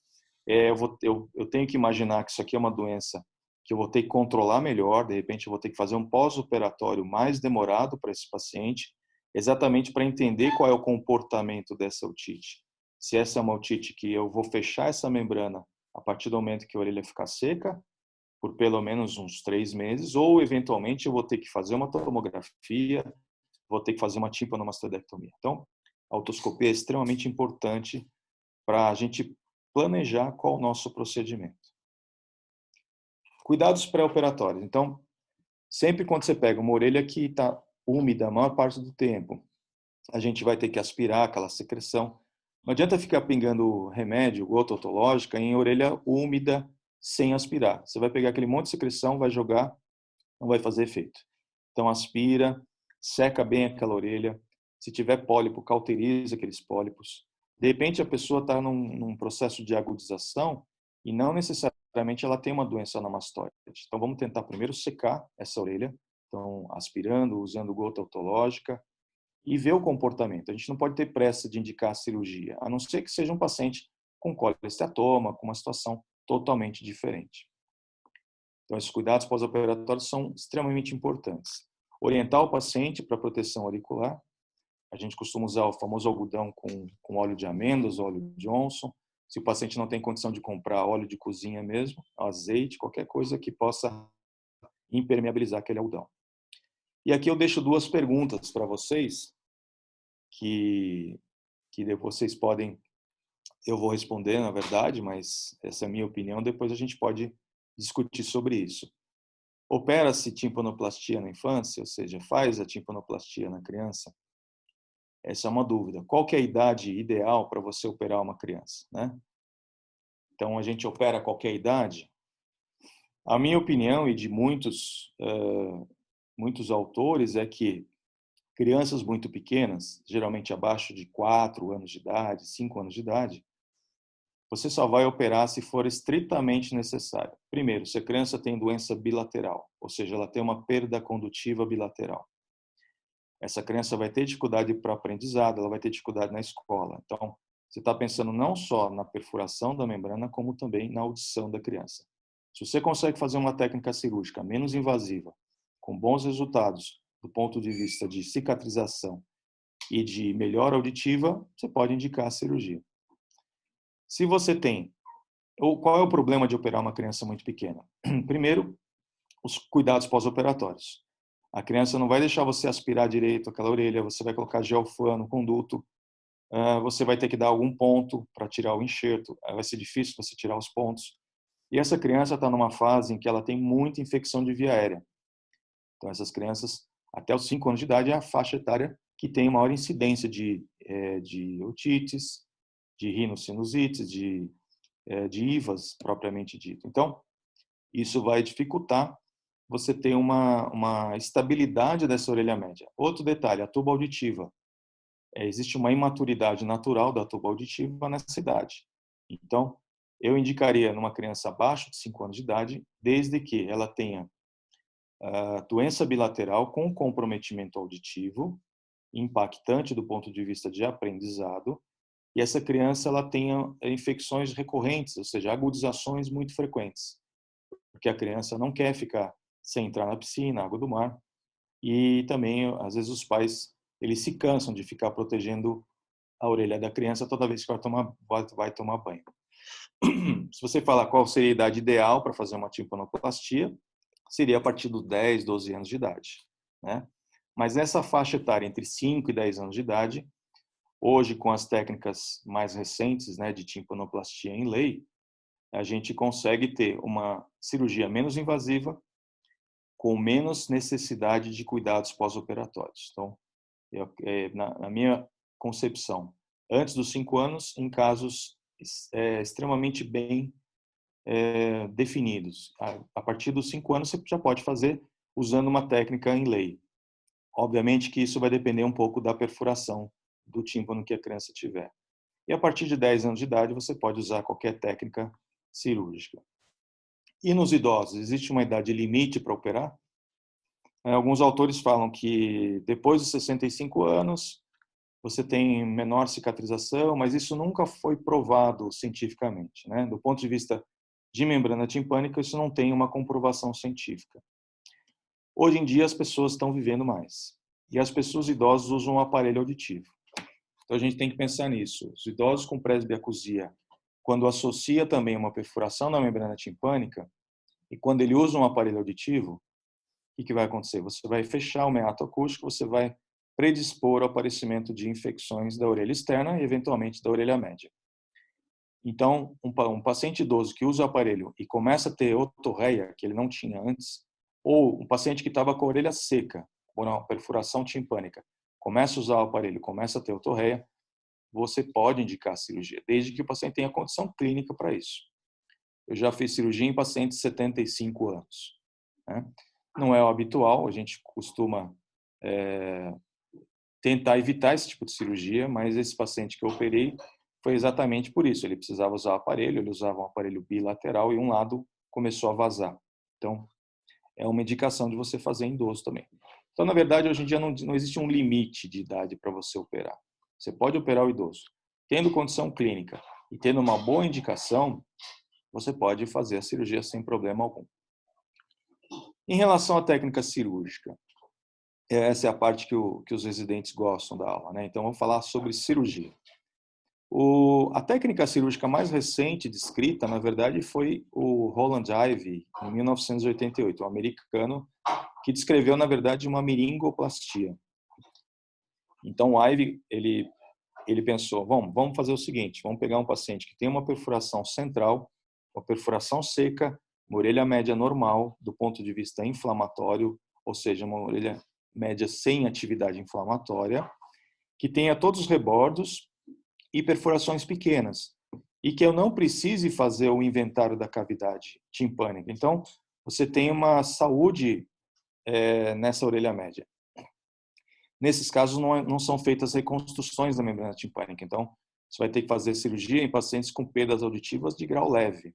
Eu tenho que imaginar que isso aqui é uma doença que eu vou ter que controlar melhor. De repente, eu vou ter que fazer um pós-operatório mais demorado para esse paciente, exatamente para entender qual é o comportamento dessa otite. Se essa é uma otite que eu vou fechar essa membrana a partir do momento que a orelha ficar seca, por pelo menos uns 3 meses, ou eventualmente eu vou ter que fazer uma tomografia, vou ter que fazer uma timpanomastodectomia. Então, a otoscopia é extremamente importante para a gente planejar qual é o nosso procedimento. Cuidados pré-operatórios. Então, sempre quando você pega uma orelha que está úmida a maior parte do tempo, a gente vai ter que aspirar aquela secreção. Não adianta ficar pingando remédio, gota otológica, em orelha úmida, sem aspirar. Você vai pegar aquele monte de secreção, vai jogar, não vai fazer efeito. Então, aspira, seca bem aquela orelha. Se tiver pólipo, cauteriza aqueles pólipos. De repente, a pessoa está num processo de agudização e não necessariamente ela tem uma doença anamastóide. Então, vamos tentar primeiro secar essa orelha. Então, aspirando, usando gota otológica e ver o comportamento. A gente não pode ter pressa de indicar a cirurgia, a não ser que seja um paciente com colesteatoma, com uma situação totalmente diferente. Então, esses cuidados pós-operatórios são extremamente importantes. Orientar o paciente para proteção auricular. A gente costuma usar o famoso algodão com óleo de amêndoas, óleo de Johnson. Se o paciente não tem condição de comprar óleo de cozinha mesmo, azeite, qualquer coisa que possa impermeabilizar aquele algodão. E aqui eu deixo 2 perguntas para vocês, que vocês podem, eu vou responder, na verdade, mas essa é a minha opinião, depois a gente pode discutir sobre isso. Opera-se timpanoplastia na infância, ou seja, faz a timpanoplastia na criança? Essa é uma dúvida. Qual que é a idade ideal para você operar uma criança, né? Então, a gente opera a qualquer idade? A minha opinião, e de muitos autores, é que crianças muito pequenas, geralmente abaixo de 4 anos de idade, 5 anos de idade, você só vai operar se for estritamente necessário. Primeiro, se a criança tem doença bilateral, ou seja, ela tem uma perda condutiva bilateral. Essa criança vai ter dificuldade para o aprendizado, ela vai ter dificuldade na escola. Então, você está pensando não só na perfuração da membrana, como também na audição da criança. Se você consegue fazer uma técnica cirúrgica menos invasiva, com bons resultados do ponto de vista de cicatrização e de melhora auditiva, você pode indicar a cirurgia. Se você tem, ou qual é o problema de operar uma criança muito pequena? Primeiro, os cuidados pós-operatórios. A criança não vai deixar você aspirar direito aquela orelha, você vai colocar gelfan no conduto, você vai ter que dar algum ponto para tirar o enxerto, vai ser difícil você tirar os pontos. E essa criança está numa fase em que ela tem muita infecção de via aérea. Então, essas crianças, até os 5 anos de idade, é a faixa etária que tem maior incidência de otites, de rinossinusites, de IVAs, propriamente dito. Então, isso vai dificultar você ter uma estabilidade dessa orelha média. Outro detalhe, a tuba auditiva. Existe uma imaturidade natural da tuba auditiva nessa idade. Então, eu indicaria numa criança abaixo de 5 anos de idade, desde que ela tenha doença bilateral com comprometimento auditivo, impactante do ponto de vista de aprendizado, e essa criança ela tenha infecções recorrentes, ou seja, agudizações muito frequentes, porque a criança não quer ficar sem entrar na piscina, água do mar, e também, às vezes, os pais eles se cansam de ficar protegendo a orelha da criança toda vez que ela vai tomar banho. Se você falar qual seria a idade ideal para fazer uma timpanoplastia, seria a partir dos 10, 12 anos de idade, né? Mas nessa faixa etária, entre 5 e 10 anos de idade, hoje com as técnicas mais recentes, né, de timpanoplastia em lei, a gente consegue ter uma cirurgia menos invasiva, com menos necessidade de cuidados pós-operatórios. Então, na minha concepção, antes dos 5 anos, em casos extremamente bem definidos. A partir dos 5 anos, você já pode fazer usando uma técnica em lei. Obviamente que isso vai depender um pouco da perfuração do tímpano que a criança tiver. E a partir de 10 anos de idade, você pode usar qualquer técnica cirúrgica. E nos idosos, existe uma idade limite para operar? Alguns autores falam que depois dos 65 anos, você tem menor cicatrização, mas isso nunca foi provado cientificamente, né? Do ponto de vista de membrana timpânica, isso não tem uma comprovação científica. Hoje em dia, as pessoas estão vivendo mais. E as pessoas idosas usam um aparelho auditivo. Então, a gente tem que pensar nisso. Os idosos com presbiacusia, quando associa também uma perfuração na membrana timpânica, e quando ele usa um aparelho auditivo, o que vai acontecer? Você vai fechar o meato acústico, você vai predispor ao aparecimento de infecções da orelha externa e, eventualmente, da orelha média. Então, um paciente idoso que usa o aparelho e começa a ter otorreia, que ele não tinha antes, ou um paciente que estava com a orelha seca, por uma perfuração timpânica, começa a usar o aparelho, começa a ter otorreia, você pode indicar a cirurgia, desde que o paciente tenha condição clínica para isso. Eu já fiz cirurgia em pacientes de 75 anos. Né? Não é o habitual, a gente costuma tentar evitar esse tipo de cirurgia, mas esse paciente que eu operei foi exatamente por isso. Ele precisava usar o aparelho, ele usava um aparelho bilateral e um lado começou a vazar. Então, é uma indicação de você fazer em idoso também. Então, na verdade, hoje em dia não existe um limite de idade para você operar. Você pode operar o idoso. Tendo condição clínica e tendo uma boa indicação, você pode fazer a cirurgia sem problema algum. Em relação à técnica cirúrgica, essa é a parte que os residentes gostam da aula, né? Então, vamos falar sobre cirurgia. A técnica cirúrgica mais recente descrita, na verdade, foi o Roland Ivey, em 1988, um americano que descreveu, na verdade, uma meringoplastia. Então, o Ivey, ele pensou, vamos fazer o seguinte, vamos pegar um paciente que tem uma perfuração central, uma perfuração seca, uma orelha média normal, do ponto de vista inflamatório, ou seja, uma orelha média sem atividade inflamatória, que tenha todos os rebordos e perfurações pequenas, e que eu não precise fazer o inventário da cavidade timpânica. Então, você tem uma saúde nessa orelha média. Nesses casos, não são feitas reconstruções da membrana timpânica. Então, você vai ter que fazer cirurgia em pacientes com perdas auditivas de grau leve.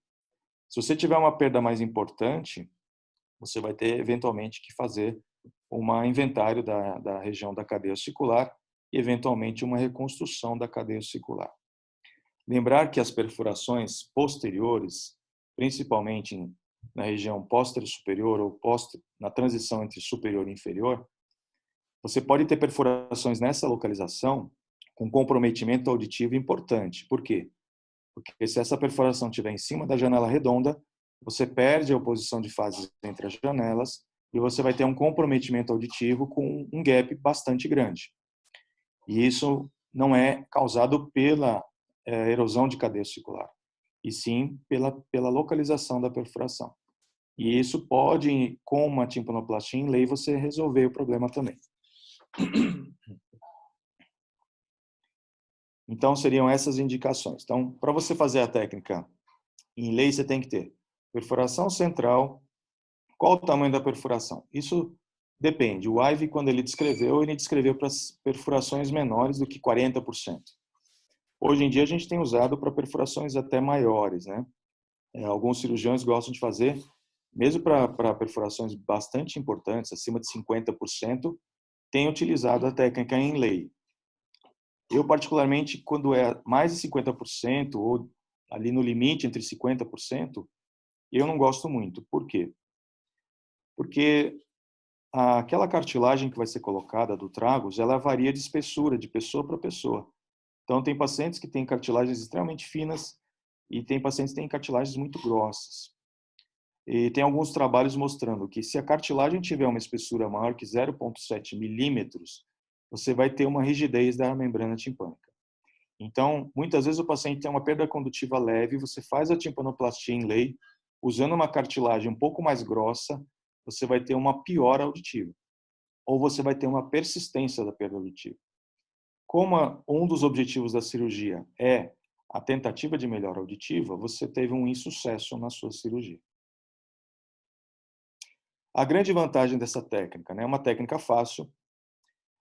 Se você tiver uma perda mais importante, você vai ter, eventualmente, que fazer um inventário da região da cadeia ossicular e, eventualmente, uma reconstrução da cadeia ossicular. Lembrar que as perfurações posteriores, principalmente na região póstero-superior ou na transição entre superior e inferior, você pode ter perfurações nessa localização com comprometimento auditivo importante. Por quê? Porque se essa perfuração estiver em cima da janela redonda, você perde a oposição de fases entre as janelas e você vai ter um comprometimento auditivo com um gap bastante grande. E isso não é causado pela erosão de cadeia ossicular, e sim pela localização da perfuração. E isso pode, com uma timpanoplastia em lei, você resolver o problema também. Então, seriam essas indicações. Então, para você fazer a técnica em lei, você tem que ter perfuração central. Qual o tamanho da perfuração? Isso depende. O Ivey, quando ele descreveu para perfurações menores do que 40%. Hoje em dia, a gente tem usado para perfurações até maiores, né? Alguns cirurgiões gostam de fazer, mesmo para perfurações bastante importantes, acima de 50%, tem utilizado a técnica em lei. Eu, particularmente, quando é mais de 50%, ou ali no limite entre 50%, eu não gosto muito. Por quê? Porque aquela cartilagem que vai ser colocada do tragus, ela varia de espessura, de pessoa para pessoa. Então, tem pacientes que têm cartilagens extremamente finas e tem pacientes que têm cartilagens muito grossas. E tem alguns trabalhos mostrando que se a cartilagem tiver uma espessura maior que 0,7 milímetros, você vai ter uma rigidez da membrana timpânica. Então, muitas vezes o paciente tem uma perda condutiva leve, você faz a timpanoplastia inlay, usando uma cartilagem um pouco mais grossa, você vai ter uma piora auditiva. Ou você vai ter uma persistência da perda auditiva. Como um dos objetivos da cirurgia é a tentativa de melhora auditiva, você teve um insucesso na sua cirurgia. A grande vantagem dessa técnica, né, é uma técnica fácil,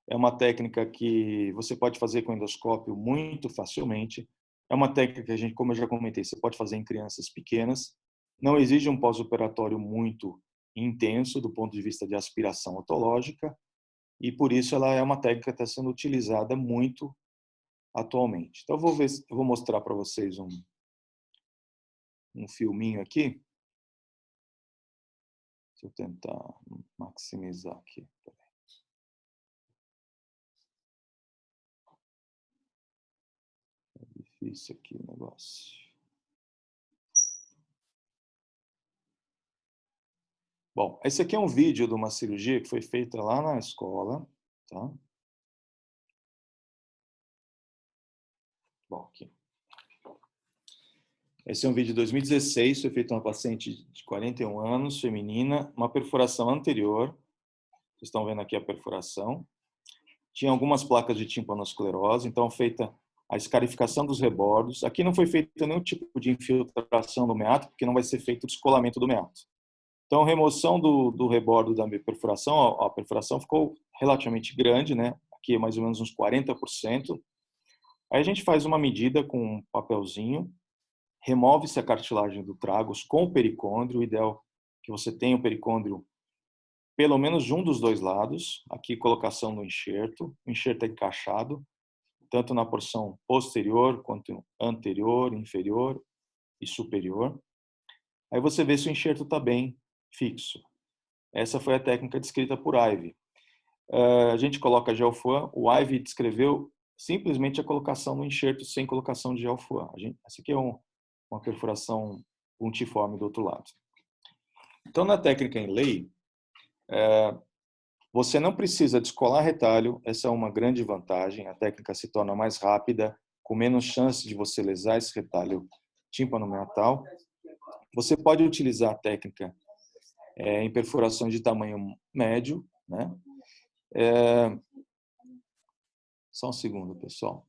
é uma técnica que você pode fazer com endoscópio muito facilmente, é uma técnica que a gente, como eu já comentei, você pode fazer em crianças pequenas, não exige um pós-operatório muito intenso do ponto de vista de aspiração otológica, e por isso ela é uma técnica que está sendo utilizada muito atualmente. Então eu vou mostrar para vocês um filminho aqui. Deixa eu tentar maximizar aqui. É difícil aqui o negócio. Bom, esse aqui é um vídeo de uma cirurgia que foi feita lá na escola, tá? Bom, aqui. Esse é um vídeo de 2016, foi feito uma paciente de 41 anos, feminina, uma perfuração anterior. Vocês estão vendo aqui a perfuração. Tinha algumas placas de timpanosclerose, então feita a escarificação dos rebordos. Aqui não foi feito nenhum tipo de infiltração do meato, porque não vai ser feito o descolamento do meato. Então, remoção do rebordo da perfuração, a perfuração ficou relativamente grande, né? Aqui é mais ou menos uns 40%. Aí a gente faz uma medida com um papelzinho, remove-se a cartilagem do tragus com o pericôndrio, o ideal é que você tenha o pericôndrio pelo menos de um dos dois lados. Aqui, colocação no enxerto. O enxerto é encaixado, tanto na porção posterior, quanto anterior, inferior e superior. Aí você vê se o enxerto está bem fixo. Essa foi a técnica descrita por Ivey. A gente coloca gelfuan, o Ivey descreveu simplesmente a colocação no enxerto sem colocação de gelfuan. Essa aqui é uma perfuração puntiforme do outro lado. Então, na técnica inlay, você não precisa descolar retalho, essa é uma grande vantagem, a técnica se torna mais rápida, com menos chance de você lesar esse retalho tímpano-meatal. Você pode utilizar a técnica em perfurações de tamanho médio, né? Só um segundo, pessoal.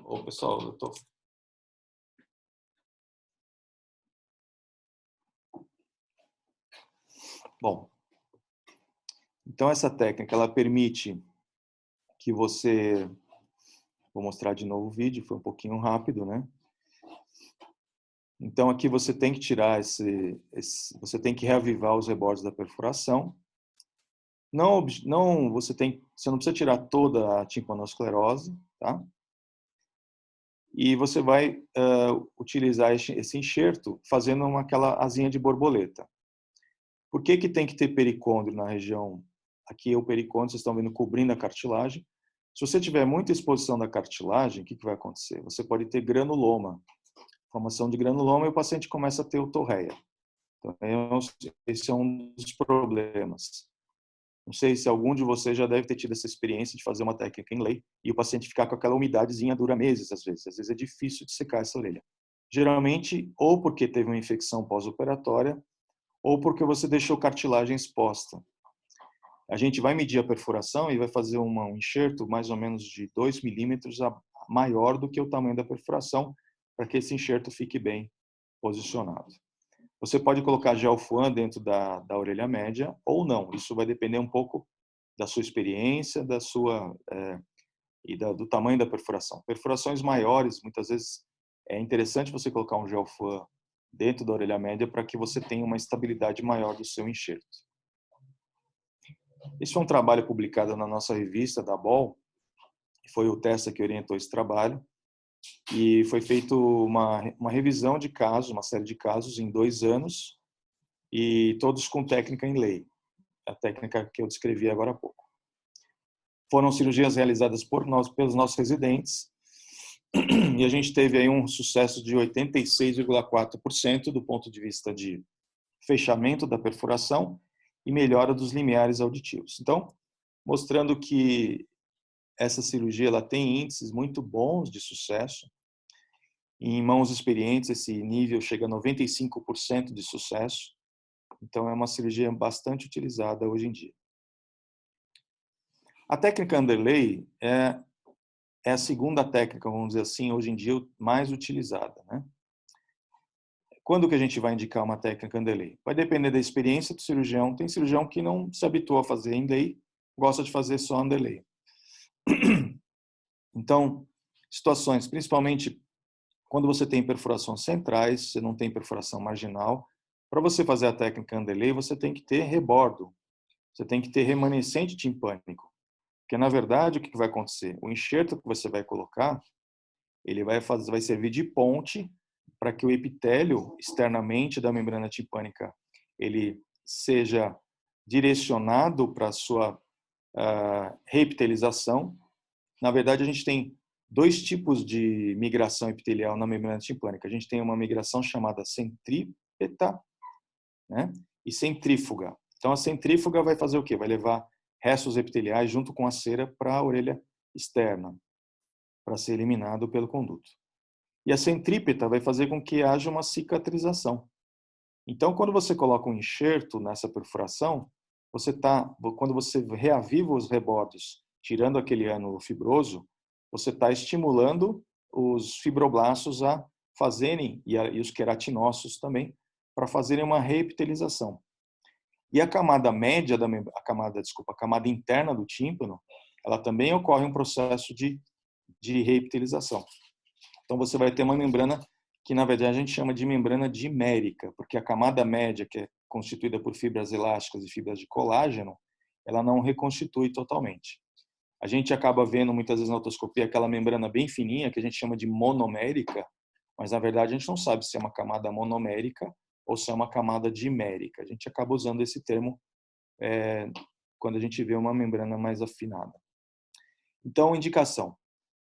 Ô, pessoal, eu tô... Bom, então essa técnica, ela permite que você... Vou mostrar de novo o vídeo, foi um pouquinho rápido, né? Então aqui você tem que tirar você tem que reavivar os rebordos da perfuração. Você não precisa tirar toda a timpanosclerose, tá? E você vai utilizar esse enxerto fazendo aquela asinha de borboleta. Por que tem que ter pericôndrio na região? Aqui é o pericôndrio, vocês estão vendo, cobrindo a cartilagem. Se você tiver muita exposição da cartilagem, o que vai acontecer? Você pode ter granuloma, formação de granuloma, e o paciente começa a ter otorreia. Então, esse é um dos problemas. Não sei se algum de vocês já deve ter tido essa experiência de fazer uma técnica inlay e o paciente ficar com aquela umidadezinha, dura meses às vezes. Às vezes é difícil de secar essa orelha. Geralmente, ou porque teve uma infecção pós-operatória, ou porque você deixou cartilagem exposta. A gente vai medir a perfuração e vai fazer um enxerto mais ou menos de 2 milímetros maior do que o tamanho da perfuração, para que esse enxerto fique bem posicionado. Você pode colocar gelfuan dentro da orelha média ou não. Isso vai depender um pouco da sua experiência, do tamanho da perfuração. Perfurações maiores, muitas vezes, é interessante você colocar um gelfuan dentro da orelha média para que você tenha uma estabilidade maior do seu enxerto. Esse foi um trabalho publicado na nossa revista da BOL, foi o Testa que orientou esse trabalho, e foi feito uma revisão de casos, uma série de casos em 2 anos, e todos com técnica inlay, a técnica que eu descrevi agora há pouco. Foram cirurgias realizadas pelos nossos residentes, e a gente teve aí um sucesso de 86,4% do ponto de vista de fechamento da perfuração e melhora dos limiares auditivos. Então, mostrando que essa cirurgia ela tem índices muito bons de sucesso. Em mãos experientes, esse nível chega a 95% de sucesso. Então, é uma cirurgia bastante utilizada hoje em dia. A técnica underlay é a segunda técnica, vamos dizer assim, hoje em dia mais utilizada, né? Quando que a gente vai indicar uma técnica underlay? Vai depender da experiência do cirurgião. Tem cirurgião que não se habituou a fazer underlay, gosta de fazer só underlay. Então, situações, principalmente quando você tem perfurações centrais, você não tem perfuração marginal, para você fazer a técnica underlay, você tem que ter rebordo, você tem que ter remanescente timpânico. Porque, na verdade, o que vai acontecer? O enxerto que você vai colocar, ele vai servir de ponte para que o epitélio externamente da membrana timpânica ele seja direcionado para a sua reepitelização. Na verdade, a gente tem dois tipos de migração epitelial na membrana timpânica. A gente tem uma migração chamada centrípeta, né, e centrífuga. Então, a centrífuga vai fazer o quê? Vai levar restos epiteliais junto com a cera para a orelha externa, para ser eliminado pelo conduto. E a centrípeta vai fazer com que haja uma cicatrização. Então, quando você coloca um enxerto nessa perfuração, quando você reaviva os rebordos, tirando aquele ânulo fibroso, você está estimulando os fibroblastos a fazerem, e os queratinócitos também, para fazerem uma reepitelização. E a camada média, a camada interna do tímpano, ela também ocorre um processo de reepitelização. Então, você vai ter uma membrana que, na verdade, a gente chama de membrana dimérica, porque a camada média, que é constituída por fibras elásticas e fibras de colágeno, ela não reconstitui totalmente. A gente acaba vendo, muitas vezes, na otoscopia, aquela membrana bem fininha, que a gente chama de monomérica, mas, na verdade, a gente não sabe se é uma camada monomérica ou se é uma camada dimérica. A gente acaba usando esse termo quando a gente vê uma membrana mais afinada. Então, indicação.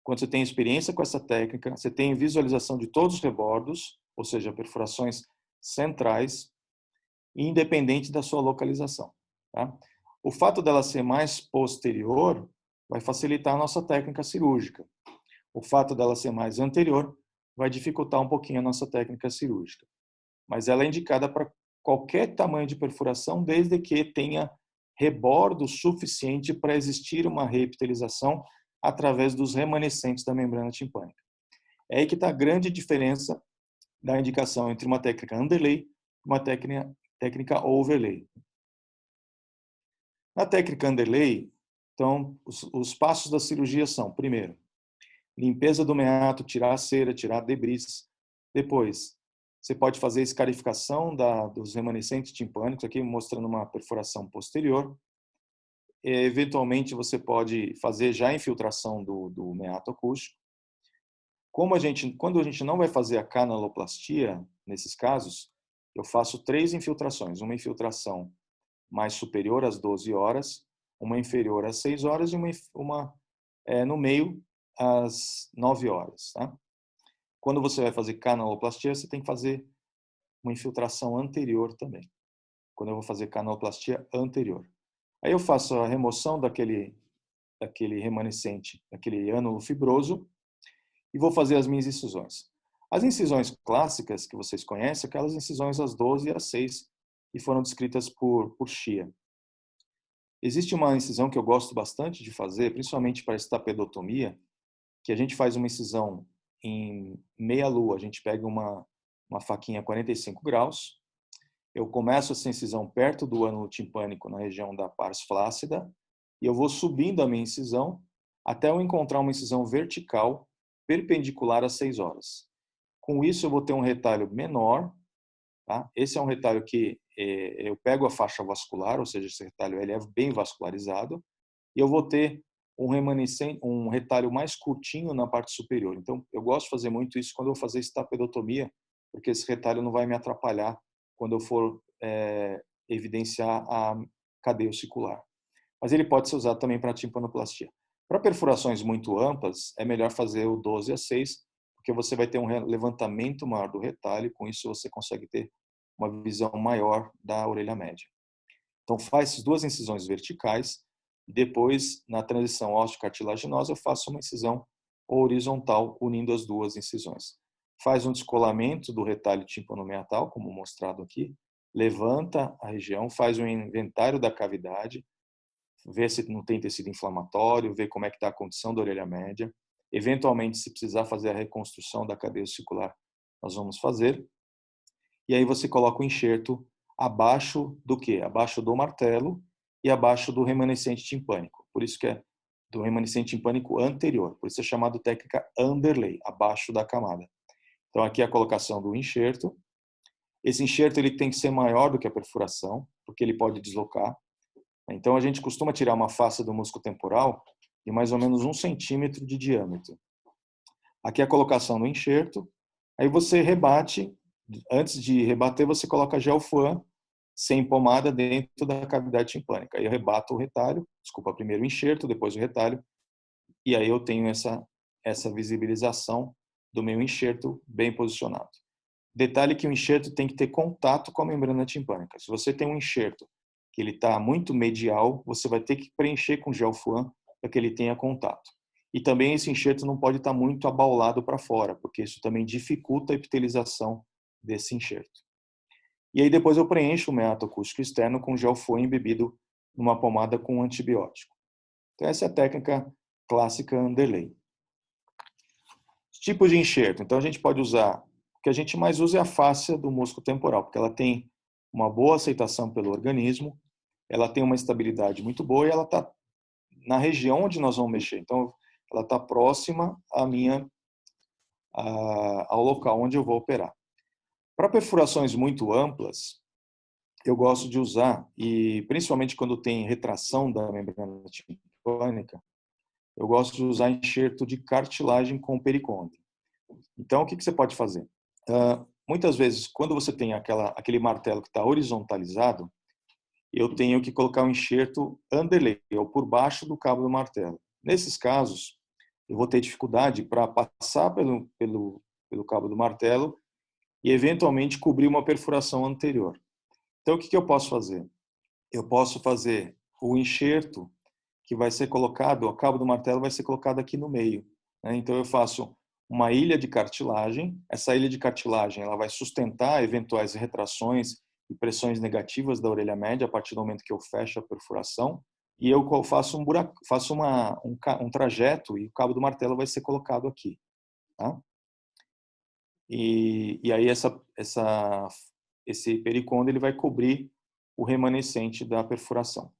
Quando você tem experiência com essa técnica, você tem visualização de todos os rebordos, ou seja, perfurações centrais, independente da sua localização. Tá? O fato dela ser mais posterior vai facilitar a nossa técnica cirúrgica. O fato dela ser mais anterior vai dificultar um pouquinho a nossa técnica cirúrgica. Mas ela é indicada para qualquer tamanho de perfuração, desde que tenha rebordo suficiente para existir uma reepitelização através dos remanescentes da membrana timpânica. É aí que está a grande diferença da indicação entre uma técnica underlay e uma técnica overlay. Na técnica underlay, então, os passos da cirurgia são, primeiro, limpeza do meato, tirar a cera, tirar debris. Depois, você pode fazer escarificação dos remanescentes timpânicos, aqui mostrando uma perfuração posterior. Eventualmente, você pode fazer já a infiltração do meato acústico. Quando a gente não vai fazer a canaloplastia, nesses casos, eu faço 3 infiltrações. Uma infiltração mais superior às 12 horas, uma inferior às 6 horas e uma no meio às 9 horas. Tá? Quando você vai fazer canaloplastia, você tem que fazer uma infiltração anterior também. Quando eu vou fazer canaloplastia anterior. Aí eu faço a remoção daquele remanescente, daquele ânulo fibroso, e vou fazer as minhas incisões. As incisões clássicas que vocês conhecem, aquelas incisões às 12 e às 6, que foram descritas por Shea. Existe uma incisão que eu gosto bastante de fazer, principalmente para estapedotomia, que a gente faz uma incisão em meia-lua. A gente pega uma faquinha 45 graus, eu começo essa incisão perto do ânulo timpânico, na região da pars flácida, e eu vou subindo a minha incisão até eu encontrar uma incisão vertical perpendicular às 6 horas. Com isso, eu vou ter um retalho menor. Tá? Esse é um retalho que eu pego a faixa vascular, ou seja, esse retalho ele é bem vascularizado, e eu vou ter um retalho mais curtinho na parte superior. Então, eu gosto de fazer muito isso quando eu vou fazer estapedotomia, porque esse retalho não vai me atrapalhar quando eu for evidenciar a cadeia ossicular. Mas ele pode ser usado também para timpanoplastia. Para perfurações muito amplas, é melhor fazer o 12 a 6, porque você vai ter um levantamento maior do retalho, e com isso você consegue ter uma visão maior da orelha média. Então, faz 2 incisões verticais, Depois, na transição ósseo-cartilaginosa, eu faço uma incisão horizontal unindo as duas incisões. Faz um descolamento do retalho timpanomeatal, como mostrado aqui, levanta a região, faz um inventário da cavidade, vê se não tem tecido inflamatório, vê como é que está a condição da orelha média. Eventualmente, se precisar fazer a reconstrução da cadeia circular, nós vamos fazer. E aí você coloca o enxerto abaixo do quê? Abaixo do martelo e abaixo do remanescente timpânico. Por isso que é do remanescente timpânico anterior. Por isso é chamado técnica underlay, abaixo da camada. Então aqui é a colocação do enxerto. Esse enxerto ele tem que ser maior do que a perfuração, porque ele pode deslocar. Então a gente costuma tirar uma face do músculo temporal de mais ou menos 1 centímetro de diâmetro. Aqui é a colocação do enxerto. Aí você rebate. Antes de rebater, você coloca gel Fuan sem pomada dentro da cavidade timpânica. Aí eu rebato o retalho, primeiro o enxerto, depois o retalho, e aí eu tenho essa visibilização do meu enxerto bem posicionado. Detalhe que o enxerto tem que ter contato com a membrana timpânica. Se você tem um enxerto que ele está muito medial, você vai ter que preencher com gel Fuan para que ele tenha contato. E também esse enxerto não pode estar muito abaulado para fora, porque isso também dificulta a epitelização desse enxerto. E aí depois eu preencho o meato acústico externo com gel Fuan embebido numa pomada com antibiótico. Então essa é a técnica clássica underlay. Os tipos de enxerto. Então a gente pode usar, o que a gente mais usa é a fáscia do músculo temporal, porque ela tem uma boa aceitação pelo organismo, ela tem uma estabilidade muito boa e ela está na região onde nós vamos mexer. Então ela está próxima ao local onde eu vou operar. Para perfurações muito amplas, eu gosto de usar, e principalmente quando tem retração da membrana timpânica, eu gosto de usar enxerto de cartilagem com pericôndrio. Então, o que você pode fazer? Muitas vezes, quando você tem aquele martelo que está horizontalizado, eu tenho que colocar um enxerto underlay, ou por baixo do cabo do martelo. Nesses casos, eu vou ter dificuldade para passar pelo cabo do martelo e, eventualmente, cobrir uma perfuração anterior. Então, o que eu posso fazer? Eu posso fazer o enxerto que vai ser colocado, o cabo do martelo vai ser colocado aqui no meio. Então, eu faço uma ilha de cartilagem. Essa ilha de cartilagem ela vai sustentar eventuais retrações e pressões negativas da orelha média a partir do momento que eu fecho a perfuração. E eu faço um trajeto e o cabo do martelo vai ser colocado aqui. Tá? E aí esse pericôndrio ele vai cobrir o remanescente da perfuração.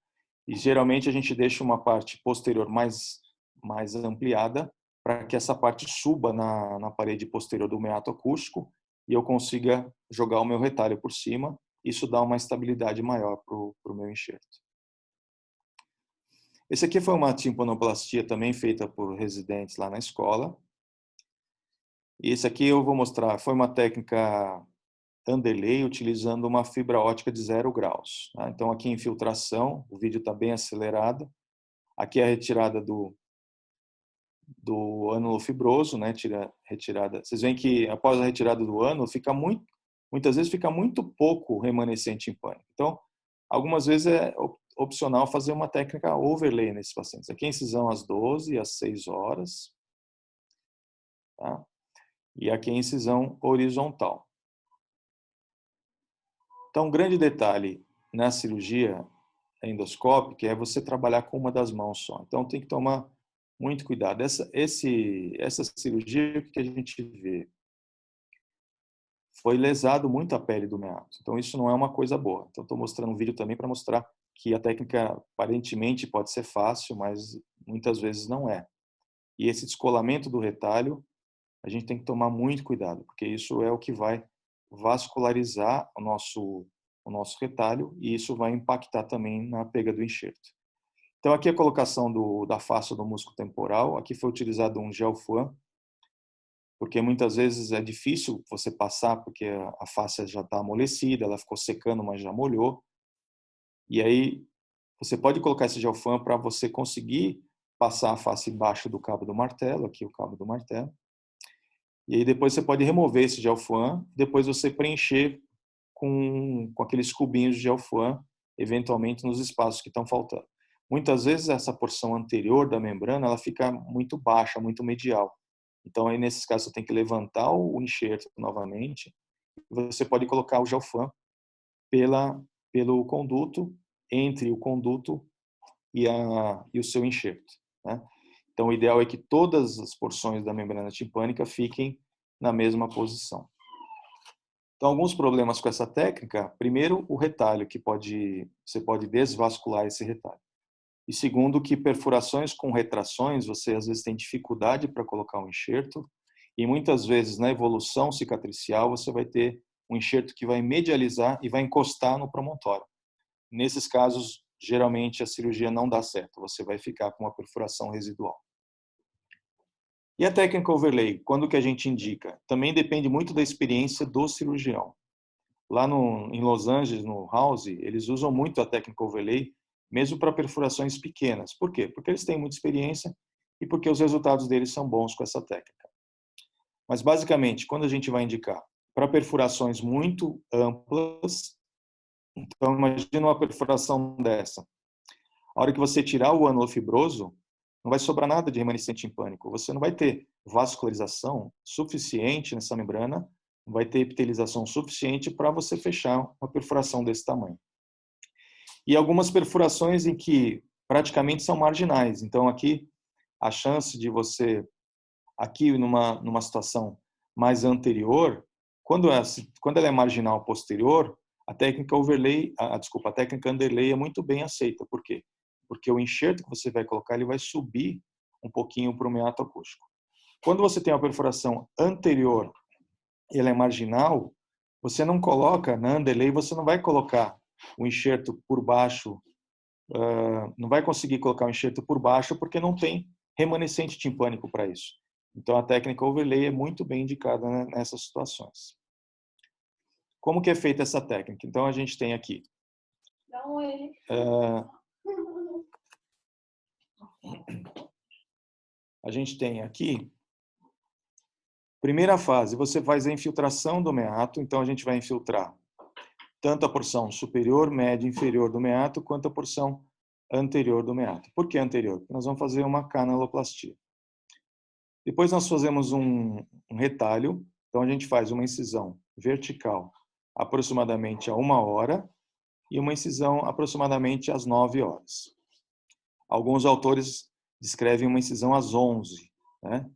E geralmente a gente deixa uma parte posterior mais ampliada para que essa parte suba na parede posterior do meato acústico e eu consiga jogar o meu retalho por cima. Isso dá uma estabilidade maior para o meu enxerto. Esse aqui foi uma timpanoplastia também feita por residentes lá na escola. E esse aqui eu vou mostrar, foi uma técnica underlay utilizando uma fibra ótica de 0 graus. Tá? Então aqui infiltração, o vídeo está bem acelerado. Aqui é a retirada do ânulo fibroso, né? Retirada. Vocês veem que após a retirada do ânulo muitas vezes fica muito pouco remanescente timpânico. Então, algumas vezes é opcional fazer uma técnica overlay nesses pacientes. Aqui a incisão às 12 e às 6 horas. Tá? E aqui a incisão horizontal. Então, um grande detalhe na cirurgia endoscópica é você trabalhar com uma das mãos só. Então, tem que tomar muito cuidado. Essa cirurgia que a gente vê foi lesado muito a pele do meato. Então, isso não é uma coisa boa. Então, estou mostrando um vídeo também para mostrar que a técnica aparentemente pode ser fácil, mas muitas vezes não é. E esse descolamento do retalho, a gente tem que tomar muito cuidado, porque isso é o que vai vascularizar o nosso retalho e isso vai impactar também na pega do enxerto. Então, aqui a colocação da face do músculo temporal. Aqui foi utilizado um gel Fuan, porque muitas vezes é difícil você passar, porque a face já está amolecida, ela ficou secando, mas já molhou. E aí, você pode colocar esse gel Fuan para você conseguir passar a face embaixo do cabo do martelo, aqui o cabo do martelo. E aí depois você pode remover esse gel Fuan, depois você preencher com aqueles cubinhos de gel Fuan, eventualmente nos espaços que estão faltando. muitas vezes essa porção anterior da membrana ela fica muito baixa, muito medial. Então, aí, nesses casos, você tem que levantar o enxerto novamente. Você pode colocar o gelfan pelo conduto, entre o conduto e o seu enxerto, né? Então, o ideal é que todas as porções da membrana timpânica fiquem na mesma posição. Então, alguns problemas com essa técnica. Primeiro, o retalho, você pode desvascular esse retalho. E segundo, que perfurações com retrações, você às vezes tem dificuldade para colocar um enxerto. E muitas vezes, na evolução cicatricial, você vai ter um enxerto que vai medializar e vai encostar no promontório. Nesses casos, geralmente a cirurgia não dá certo, você vai ficar com uma perfuração residual. E a técnica overlay, quando que a gente indica? Também depende muito da experiência do cirurgião. Lá em Los Angeles, no House, eles usam muito a técnica overlay, mesmo para perfurações pequenas. Por quê? Porque eles têm muita experiência e porque os resultados deles são bons com essa técnica. Mas, basicamente, quando a gente vai indicar para perfurações muito amplas, então imagina uma perfuração dessa. A hora que você tirar o ânulo fibroso, não vai sobrar nada de remanescente timpânico. Você não vai ter vascularização suficiente nessa membrana, não vai ter epitelização suficiente para você fechar uma perfuração desse tamanho. E algumas perfurações em que praticamente são marginais. Então, aqui, a chance de você, aqui numa situação mais anterior, quando ela é marginal posterior, a técnica overlay, a técnica underlay é muito bem aceita. Por quê? Porque o enxerto que você vai colocar, ele vai subir um pouquinho para o meato acústico. Quando você tem uma perfuração anterior e ela é marginal, você não coloca, na underlay, você não vai colocar o enxerto por baixo, não vai conseguir colocar o enxerto por baixo porque não tem remanescente timpânico para isso. Então, a técnica overlay é muito bem indicada nessas situações. Como que é feita essa técnica? Então, a gente tem aqui primeira fase, você faz a infiltração do meato. Então, a gente vai infiltrar tanto a porção superior, média e inferior do meato, quanto a porção anterior do meato. Por que anterior? Porque nós vamos fazer uma canaloplastia. Depois nós fazemos um retalho. Então, a gente faz uma incisão vertical aproximadamente a 1 hora e uma incisão aproximadamente às 9 horas. Alguns autores descrevem uma incisão às 11, né?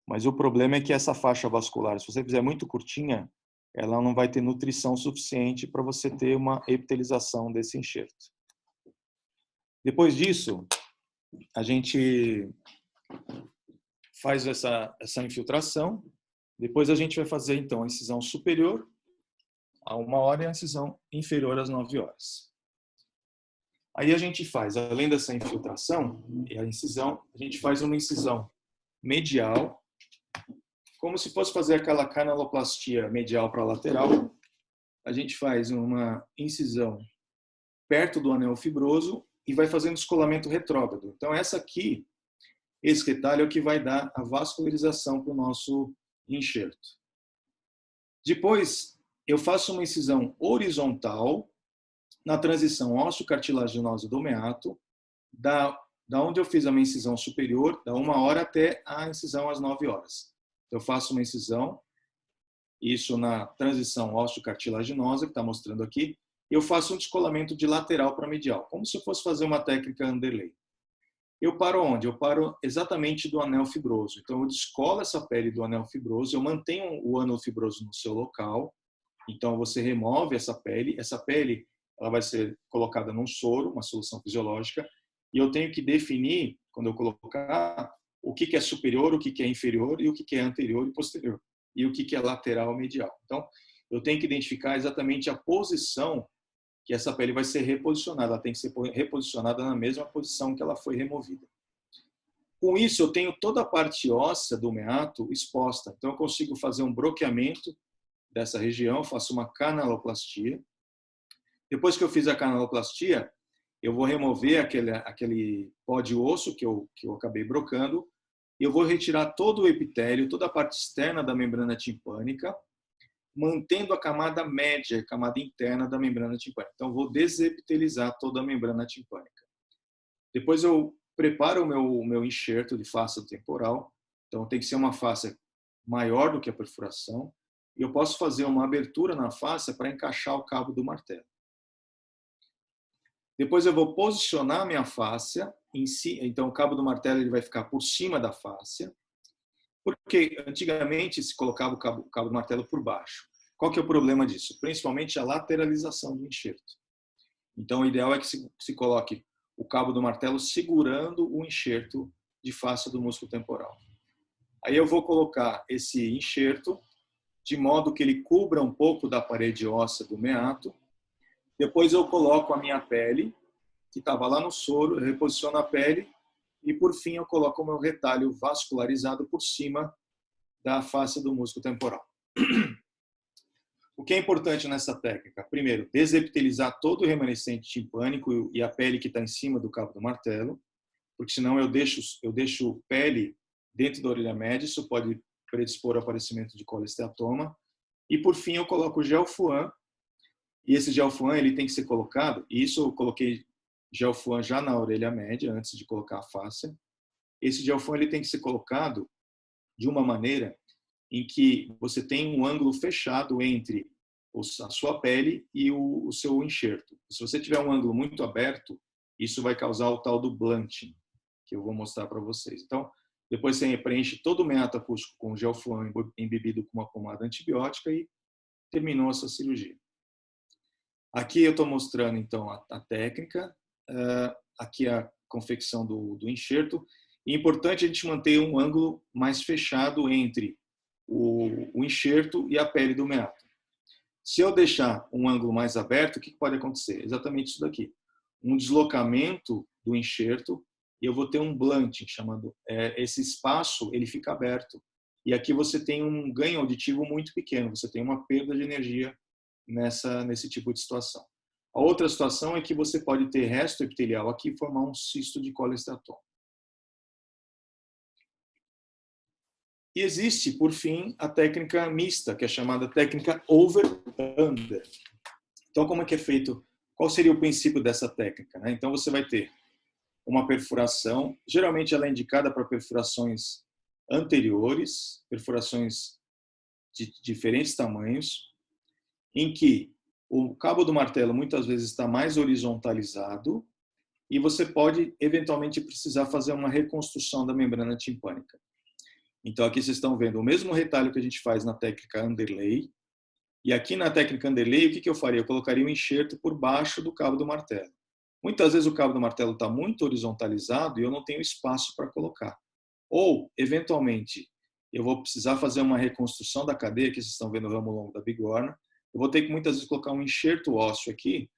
Mas o problema é que essa faixa vascular, se você fizer muito curtinha, ela não vai ter nutrição suficiente para você ter uma epitelização desse enxerto. Depois disso, a gente faz essa infiltração. Depois a gente vai fazer, então, a incisão superior a 1 hora e a incisão inferior às 9 horas. Aí a gente faz, além dessa infiltração e a incisão, a gente faz uma incisão medial, como se fosse fazer aquela canaloplastia medial para lateral. A gente faz uma incisão perto do anel fibroso e vai fazendo descolamento retrógrado. Então, esse retalho é o que vai dar a vascularização para o nosso enxerto. Depois, eu faço uma incisão horizontal na transição ósseo-cartilaginosa do meato, da onde eu fiz a minha incisão superior, da 1 hora até a incisão às 9 horas. Eu faço uma incisão, isso na transição ósseo-cartilaginosa, que está mostrando aqui, e eu faço um descolamento de lateral para medial, como se eu fosse fazer uma técnica underlay. Eu paro onde? Eu paro exatamente do anel fibroso. Então, eu descolo essa pele do anel fibroso, eu mantenho o anel fibroso no seu local. Então, você remove essa pele. Essa pele ela vai ser colocada num soro, uma solução fisiológica, e eu tenho que definir, quando eu colocar, o que é superior, o que é inferior, e o que é anterior e posterior, e o que é lateral e medial. Então, eu tenho que identificar exatamente a posição que essa pele vai ser reposicionada. Ela tem que ser reposicionada na mesma posição que ela foi removida. Com isso, eu tenho toda a parte óssea do meato exposta. Então, eu consigo fazer um bloqueamento dessa região, faço uma canaloplastia. Depois que eu fiz a canaloplastia, eu vou remover aquele pó de osso que eu acabei brocando, e eu vou retirar todo o epitélio, toda a parte externa da membrana timpânica, mantendo a camada média, a camada interna da membrana timpânica. Então, vou desepitelizar toda a membrana timpânica. Depois eu preparo o meu enxerto de face temporal. Então tem que ser uma face maior do que a perfuração. E eu posso fazer uma abertura na face para encaixar o cabo do martelo. Depois eu vou posicionar a minha fáscia em si, então o cabo do martelo ele vai ficar por cima da fáscia, porque antigamente se colocava o cabo do martelo por baixo. Qual que é o problema disso? Principalmente a lateralização do enxerto. Então o ideal é que se coloque o cabo do martelo segurando o enxerto de face do músculo temporal. Aí eu vou colocar esse enxerto de modo que ele cubra um pouco da parede óssea do meato. Depois eu coloco a minha pele, que estava lá no soro, eu reposiciono a pele e, por fim, eu coloco o meu retalho vascularizado por cima da face do músculo temporal. O que é importante nessa técnica? Primeiro, desepitelizar todo o remanescente timpânico e a pele que está em cima do cabo do martelo, porque senão eu deixo pele dentro da orelha média, isso pode predispor ao aparecimento de colesteatoma. E, por fim, eu coloco o gel Fuan, e esse gel Fuan ele tem que ser colocado, e isso eu coloquei gel Fuan já na orelha média, antes de colocar a fáscia. Esse gel Fuan ele tem que ser colocado de uma maneira em que você tem um ângulo fechado entre a sua pele e o seu enxerto. Se você tiver um ângulo muito aberto, isso vai causar o tal do blunting, que eu vou mostrar para vocês. Então, depois você preenche todo o meato acústico com gel Fuan embebido com uma pomada antibiótica e terminou a sua cirurgia. Aqui eu estou mostrando, então, a técnica. Aqui a confecção do enxerto. E é importante a gente manter um ângulo mais fechado entre o enxerto e a pele do meato. Se eu deixar um ângulo mais aberto, o que pode acontecer? Exatamente isso daqui. Um deslocamento do enxerto e eu vou ter um blunting, chamando esse espaço, ele fica aberto. E aqui você tem um ganho auditivo muito pequeno, você tem uma perda de energia nesse tipo de situação. A outra situação é que você pode ter resto epitelial aqui e formar um cisto de colesteatoma. E existe, por fim, a técnica mista, que é chamada técnica over-under. Então, como é que é feito? Qual seria o princípio dessa técnica? Então, você vai ter uma perfuração, geralmente ela é indicada para perfurações anteriores, perfurações de diferentes tamanhos, em que o cabo do martelo muitas vezes está mais horizontalizado e você pode eventualmente precisar fazer uma reconstrução da membrana timpânica. Então aqui vocês estão vendo o mesmo retalho que a gente faz na técnica underlay. E aqui na técnica underlay, o que eu faria? Eu colocaria um enxerto por baixo do cabo do martelo. Muitas vezes o cabo do martelo está muito horizontalizado e eu não tenho espaço para colocar. Ou, eventualmente, eu vou precisar fazer uma reconstrução da cadeia, que vocês estão vendo o ramo longo da bigorna. Eu vou ter que muitas vezes colocar um enxerto ósseo aqui.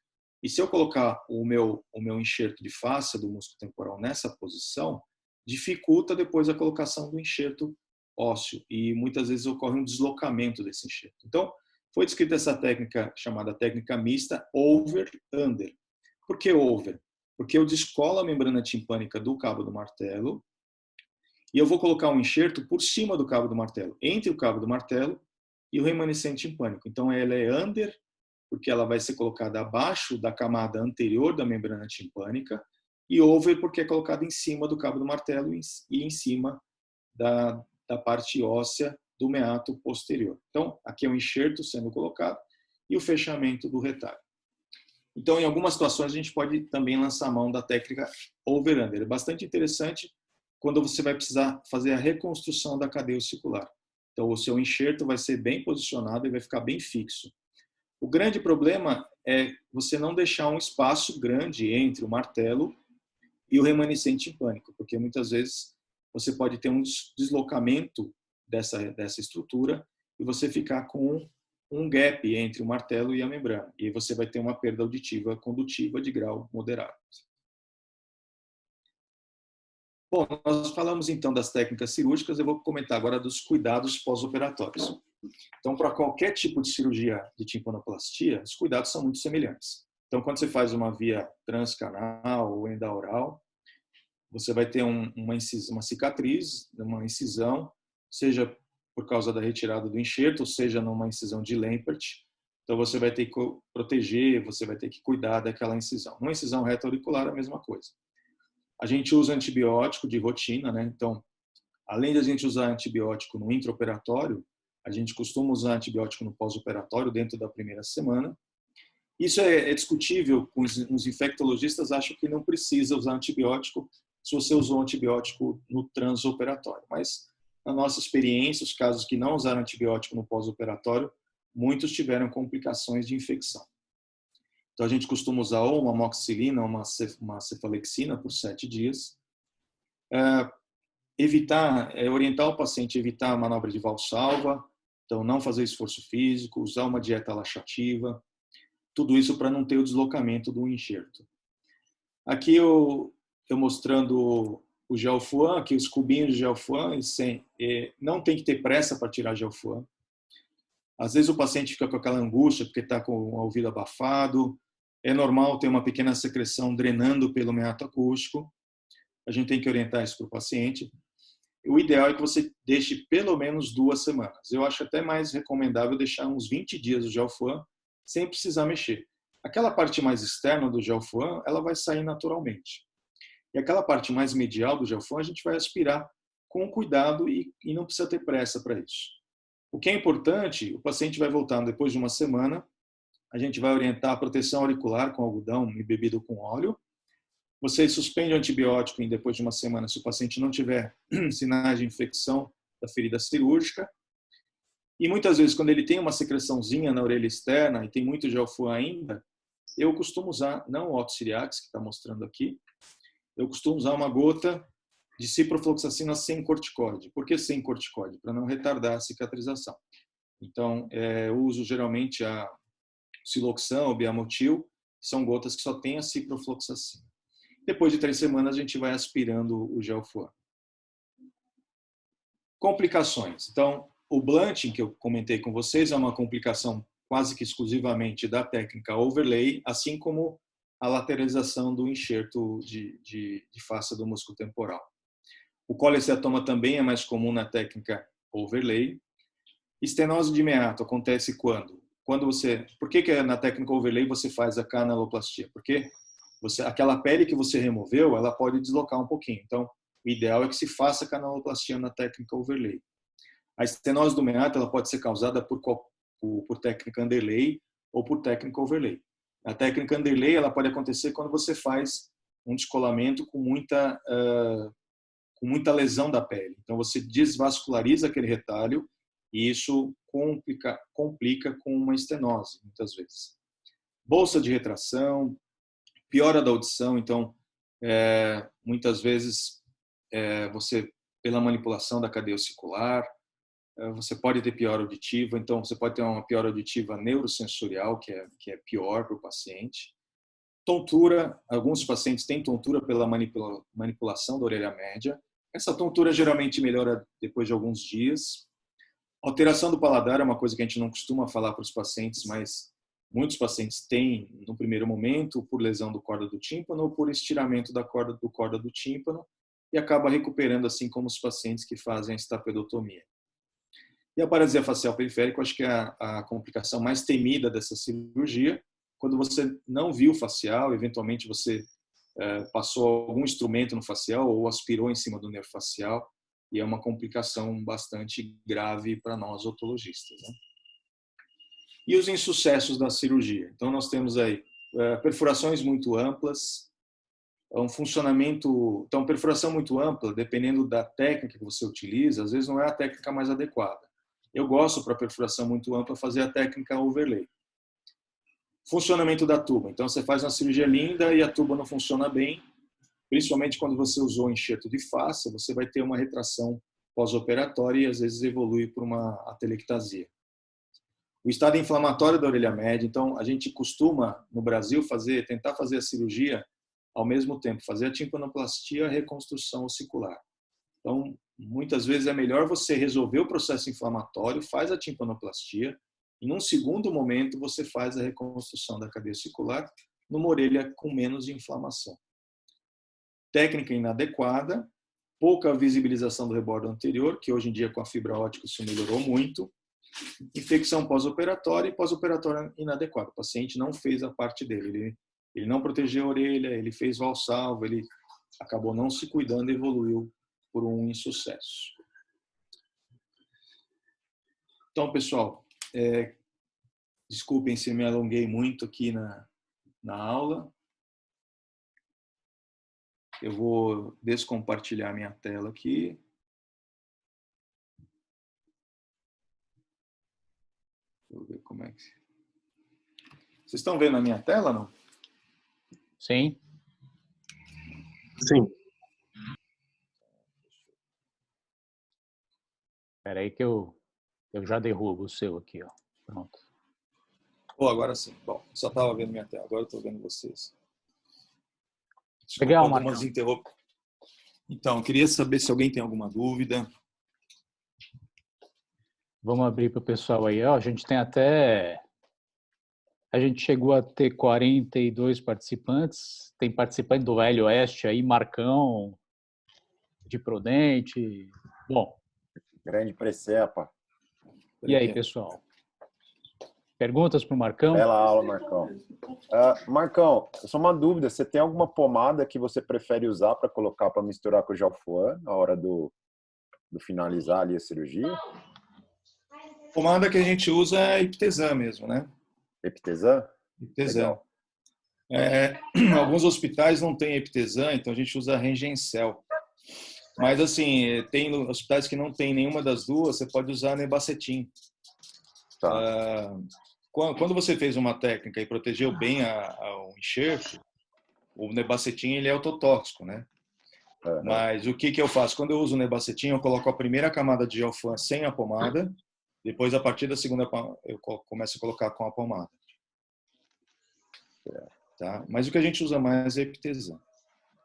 E se eu colocar o meu enxerto de face do músculo temporal nessa posição, dificulta depois a colocação do enxerto ósseo e muitas vezes ocorre um deslocamento desse enxerto. Então, foi descrita essa técnica chamada técnica mista over-under. Por que over? Porque eu descolo a membrana timpânica do cabo do martelo e eu vou colocar um enxerto por cima do cabo do martelo, entre o cabo do martelo e o remanescente timpânico. Então, ela é under, porque ela vai ser colocada abaixo da camada anterior da membrana timpânica, e over porque é colocado em cima do cabo do martelo e em cima da parte óssea do meato posterior. Então, aqui é o enxerto sendo colocado e o fechamento do retalho. Então, em algumas situações, a gente pode também lançar a mão da técnica over-under. É bastante interessante quando você vai precisar fazer a reconstrução da cadeia ossicular. Então, o seu enxerto vai ser bem posicionado e vai ficar bem fixo. O grande problema é você não deixar um espaço grande entre o martelo e o remanescente timpânico, porque muitas vezes você pode ter um deslocamento dessa estrutura e você ficar com um gap entre o martelo e a membrana. E você vai ter uma perda auditiva condutiva de grau moderado. Bom, nós falamos então das técnicas cirúrgicas, eu vou comentar agora dos cuidados pós-operatórios. Então, para qualquer tipo de cirurgia de timpanoplastia, os cuidados são muito semelhantes. Então, quando você faz uma via transcanal ou endaural, você vai ter uma cicatriz, uma incisão, seja por causa da retirada do enxerto, seja numa incisão de Lempert. Então, você vai ter que proteger, você vai ter que cuidar daquela incisão. Uma incisão reto-auricular é a mesma coisa. A gente usa antibiótico de rotina, né? Então, além de a gente usar antibiótico no intraoperatório, a gente costuma usar antibiótico no pós-operatório dentro da primeira semana. Isso é discutível, os infectologistas acham que não precisa usar antibiótico se você usou antibiótico no transoperatório. Mas, na nossa experiência, os casos que não usaram antibiótico no pós-operatório, muitos tiveram complicações de infecção. Então, a gente costuma usar ou uma amoxicilina ou uma cefalexina por 7 dias. Orientar o paciente a evitar a manobra de Valsalva, então não fazer esforço físico, usar uma dieta laxativa, tudo isso para não ter o deslocamento do enxerto. Aqui eu mostrando o Gelfuan, aqui os cubinhos de Gelfuan, não tem que ter pressa para tirar Gelfuan. Às vezes o paciente fica com aquela angústia porque está com o ouvido abafado, é normal ter uma pequena secreção drenando pelo meato acústico, a gente tem que orientar isso para o paciente. O ideal é que você deixe pelo menos 2 semanas. Eu acho até mais recomendável deixar uns 20 dias o Gelfuan sem precisar mexer. Aquela parte mais externa do Gelfuan, ela vai sair naturalmente. E aquela parte mais medial do Gelfuan, a gente vai aspirar com cuidado e não precisa ter pressa para isso. O que é importante, o paciente vai voltar depois de 1 semana, a gente vai orientar a proteção auricular com algodão embebido com óleo. Você suspende o antibiótico depois de 1 semana se o paciente não tiver sinais de infecção da ferida cirúrgica. E muitas vezes, quando ele tem uma secreçãozinha na orelha externa e tem muito Gelfuan ainda, eu costumo usar, não o Oxiriax, que está mostrando aqui, eu costumo usar uma gota de ciprofloxacina sem corticoide. Por que sem corticoide? Para não retardar a cicatrização. Então, eu uso geralmente a Siloxan ou Biamotil, que são gotas que só têm a ciprofloxacina. Depois de 3 semanas, a gente vai aspirando o Gelfuan. Complicações. Então, o blunting, que eu comentei com vocês, é uma complicação quase que exclusivamente da técnica overlay, assim como a lateralização do enxerto de face do músculo temporal. O colesteatoma também é mais comum na técnica overlay. Estenose de meato acontece quando? Por que na técnica overlay você faz a canaloplastia? Porque aquela pele que você removeu, ela pode deslocar um pouquinho. Então, o ideal é que se faça canaloplastia na técnica overlay. A estenose do meato ela pode ser causada por técnica underlay ou por técnica overlay. A técnica underlay ela pode acontecer quando você faz um descolamento com muita lesão da pele. Então, você desvasculariza aquele retalho e isso complica com uma estenose, muitas vezes. Bolsa de retração, piora da audição. Então, muitas vezes, você, pela manipulação da cadeia ossicular, você pode ter piora auditiva. Então, você pode ter uma piora auditiva neurosensorial, que é pior para o paciente. Tontura, alguns pacientes têm tontura pela manipulação da orelha média. Essa tontura geralmente melhora depois de alguns dias. Alteração do paladar é uma coisa que a gente não costuma falar para os pacientes, mas muitos pacientes têm no primeiro momento por lesão do corda do tímpano ou por estiramento da corda do tímpano e acaba recuperando, assim como os pacientes que fazem a estapedotomia. E a paralisia facial periférica, acho que é a complicação mais temida dessa cirurgia. Quando você não viu o facial, eventualmente você passou algum instrumento no facial ou aspirou em cima do nervo facial, e é uma complicação bastante grave para nós otologistas, né? E os insucessos da cirurgia? Então, nós temos aí perfurações muito amplas, um funcionamento... Então, perfuração muito ampla, dependendo da técnica que você utiliza, às vezes não é a técnica mais adequada. Eu gosto, para perfuração muito ampla, fazer a técnica overlay. Funcionamento da tuba. Então, você faz uma cirurgia linda e a tuba não funciona bem, principalmente quando você usou enxerto de face, você vai ter uma retração pós-operatória e às vezes evolui para uma atelectasia. O estado inflamatório da orelha média, então a gente costuma no Brasil tentar fazer a cirurgia ao mesmo tempo, fazer a timpanoplastia e a reconstrução ossicular. Então, muitas vezes é melhor você resolver o processo inflamatório, faz a timpanoplastia, e num segundo momento você faz a reconstrução da cadeia ossicular numa orelha com menos inflamação. Técnica inadequada, pouca visibilização do rebordo anterior, que hoje em dia com a fibra ótica isso melhorou muito, infecção pós-operatória e pós-operatória inadequada. O paciente não fez a parte dele, ele não protegeu a orelha, ele fez Valsalva, ele acabou não se cuidando e evoluiu por um insucesso. Então, pessoal, desculpem se me alonguei muito aqui na aula. Eu vou descompartilhar minha tela aqui. Deixa eu ver como é que... Vocês estão vendo a minha tela, não? Sim. Sim. Espera aí que eu já derrubo o seu aqui, ó. Pronto. Agora sim. Bom, só estava vendo minha tela, agora eu estou vendo vocês. Legal, algumas interrupções. Então, eu queria saber se alguém tem alguma dúvida. Vamos abrir para o pessoal aí. Ó, a gente chegou a ter 42 participantes. Tem participante do Velho Oeste aí, Marcão, de Prudente. Bom. Grande Precepa. E aí, pessoal? Perguntas para o Marcão? Bela aula, Marcão. Marcão, só uma dúvida. Você tem alguma pomada que você prefere usar para colocar para misturar com o Gelfuan na hora do finalizar ali a cirurgia? A pomada que a gente usa é Epitesan mesmo, né? Epitesan? Epitesan. Alguns hospitais não têm Epitesan, então a gente usa Rengencel. Mas, assim, tem hospitais que não tem nenhuma das duas, você pode usar Nebacetin. Tá. Quando você fez uma técnica e protegeu bem o enxerto, o Nebacetin ele é ototóxico, né? Uhum. Mas o que eu faço? Quando eu uso o Nebacetin, eu coloco a primeira camada de Gelfuan sem a pomada, depois, a partir da segunda, eu começo a colocar com a pomada. Tá? Mas o que a gente usa mais é Epitesan.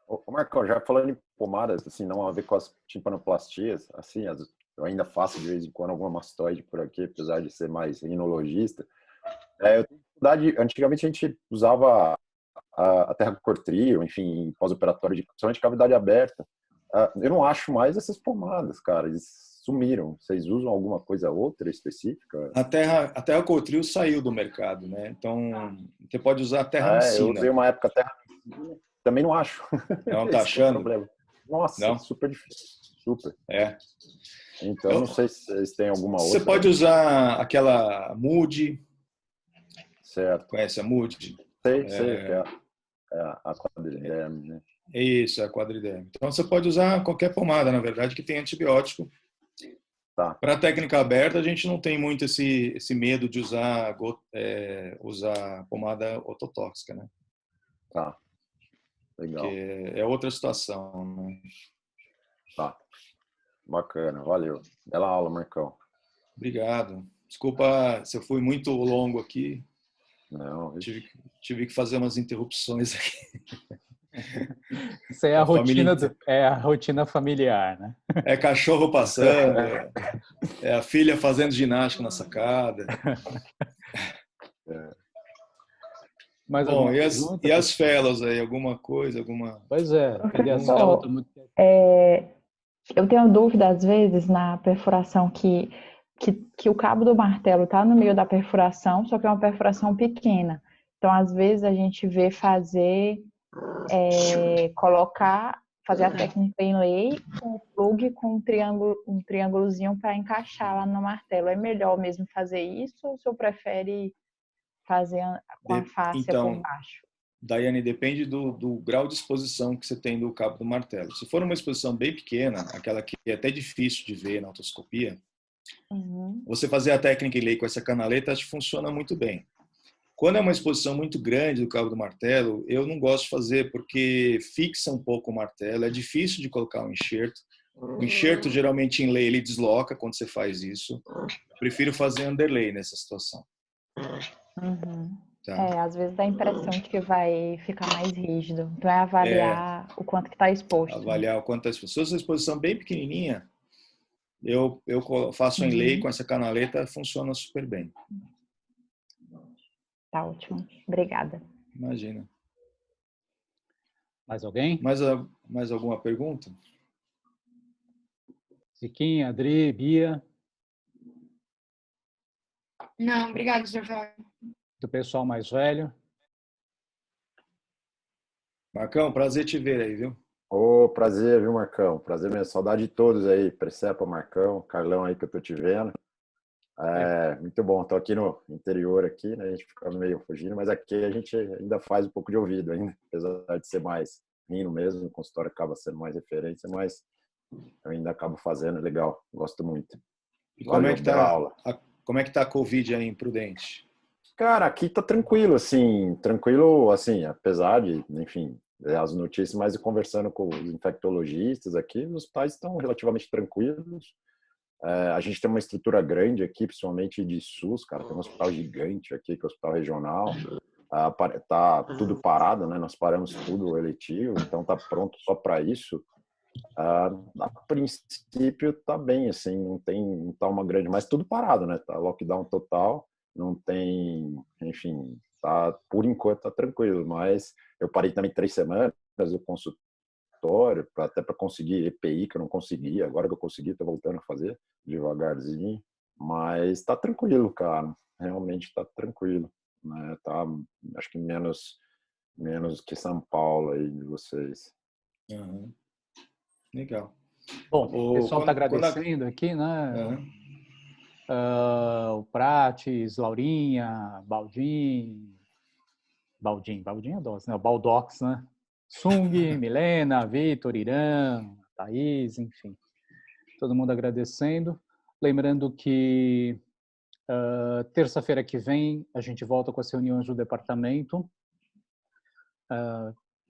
Ô, Marcão, já falando em pomadas, assim, não a ver com as timpanoplastias, assim, eu ainda faço de vez em quando alguma mastoide por aqui, apesar de ser mais rinologista. Eu tenho dificuldade, antigamente a gente usava a terracortrio, enfim, pós-operatório, principalmente cavidade aberta. Eu não acho mais essas pomadas, cara, eles sumiram. Vocês usam alguma coisa outra específica? A terracortrio saiu do mercado, né? Então, você pode usar a Eu terramicina. usei uma época terramicina, também não acho. Não tá Esse é o achando? problema. Nossa, Não? super difícil, super. Eu Então, não sei se vocês têm alguma outra. Você pode usar aquela Mood. Certo. Conhece a Mood? Sei, que é a quadriderme, né? Isso, é a quadriderme. Então, você pode usar qualquer pomada, na verdade, que tem antibiótico. Tá. Para a técnica aberta, a gente não tem muito esse medo de usar pomada ototóxica, né? Tá. Legal. Porque é outra situação, né? Tá. Bacana, valeu. Bela aula, Marcão. Obrigado. Desculpa se eu fui muito longo aqui. Não, tive que fazer umas interrupções aqui. Isso é a rotina familiar, né? É cachorro passando, é a filha fazendo ginástica na sacada. Bom, e as fellows aí? Alguma coisa? Pois é, cadê as fellows? Eu tenho dúvida, às vezes, na perfuração que o cabo do martelo está no meio da perfuração, só que é uma perfuração pequena. Então, às vezes, a gente vê fazer a técnica em lei com o plug com um triângulozinho para encaixar lá no martelo. É melhor mesmo fazer isso ou o senhor prefere fazer com a fáscia por baixo? Daiane, depende do grau de exposição que você tem do cabo do martelo. Se for uma exposição bem pequena, aquela que é até difícil de ver na otoscopia, você fazer a técnica em lei com essa canaleta acho que funciona muito bem. Quando é uma exposição muito grande do cabo do martelo, eu não gosto de fazer porque fixa um pouco o martelo, é difícil de colocar um enxerto. O enxerto, geralmente em lei, ele desloca quando você faz isso. Eu prefiro fazer underlay nessa situação. Tá. Às vezes dá a impressão de que vai ficar mais rígido. Então é avaliar o quanto que está exposto. Avaliar o quanto está exposto. Se essa exposição bem pequenininha, eu faço em lei com essa canaleta, funciona super bem. Tá ótimo. Obrigada. Imagina. Mais alguém? Mais alguma pergunta? Ziquinha, Adri, Bia? Não, obrigado, Sr. Flávio. Do pessoal mais velho? Marcão, prazer te ver aí, viu? Ô, prazer, viu, Marcão? Prazer mesmo. Saudade de todos aí. Precepa, Marcão, Carlão aí que eu tô te vendo. Muito bom. Tô aqui no interior aqui, né? A gente fica meio fugindo, mas aqui a gente ainda faz um pouco de ouvido ainda, apesar de ser mais rindo mesmo, o consultório acaba sendo mais referência, mas eu ainda acabo fazendo, legal. Gosto muito. E Valeu pela aula. como é que tá a Covid aí em Prudente? Cara, aqui tá tranquilo, assim, apesar de, enfim, as notícias, mas conversando com os infectologistas aqui, os hospitais estão relativamente tranquilos. A gente tem uma estrutura grande aqui, principalmente de SUS, cara, tem um hospital gigante aqui, que é o hospital regional, tá tudo parado, né? Nós paramos tudo eletivo, então tá pronto só para isso. A princípio tá bem, assim, não tá uma grande, mas tudo parado, né? Tá lockdown total, não tem, enfim, tá, por enquanto tá tranquilo, mas eu parei também 3 semanas o consultório, até para conseguir EPI, que eu não conseguia, agora que eu consegui, tô voltando a fazer devagarzinho, mas tá tranquilo, cara, realmente tá tranquilo, né? Tá, acho que menos que São Paulo aí de vocês. Uhum. Legal. Bom, o pessoal está agradecendo aqui, né? O Prates, Laurinha, Baldin é dose, né? O Baldox, né? Sung, Milena, Vitor, Irã, Thaís, enfim. Todo mundo agradecendo. Lembrando que terça-feira que vem a gente volta com as reuniões do departamento.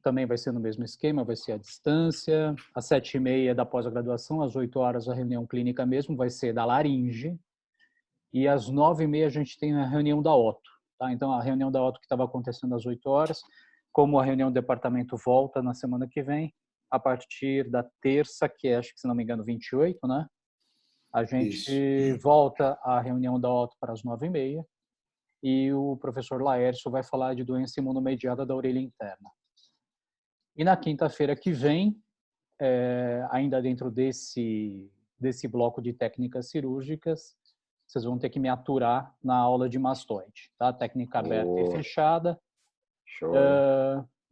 Também vai ser no mesmo esquema, vai ser à distância. Às 7h30 da pós-graduação, às 8 horas a reunião clínica mesmo, vai ser da laringe. E às 9h30 a gente tem a reunião da Otto. Tá? Então, a reunião da Otto que estava acontecendo às 8 horas, como a reunião do departamento volta na semana que vem, a partir da terça, que é, acho que se não me engano, 28, né? A gente volta a reunião da Otto para as 9h30 e o professor Laércio vai falar de doença imunomediada da orelha interna. E na quinta-feira que vem, ainda dentro desse bloco de técnicas cirúrgicas, vocês vão ter que me aturar na aula de mastoide, tá? Técnica aberta e fechada. Show.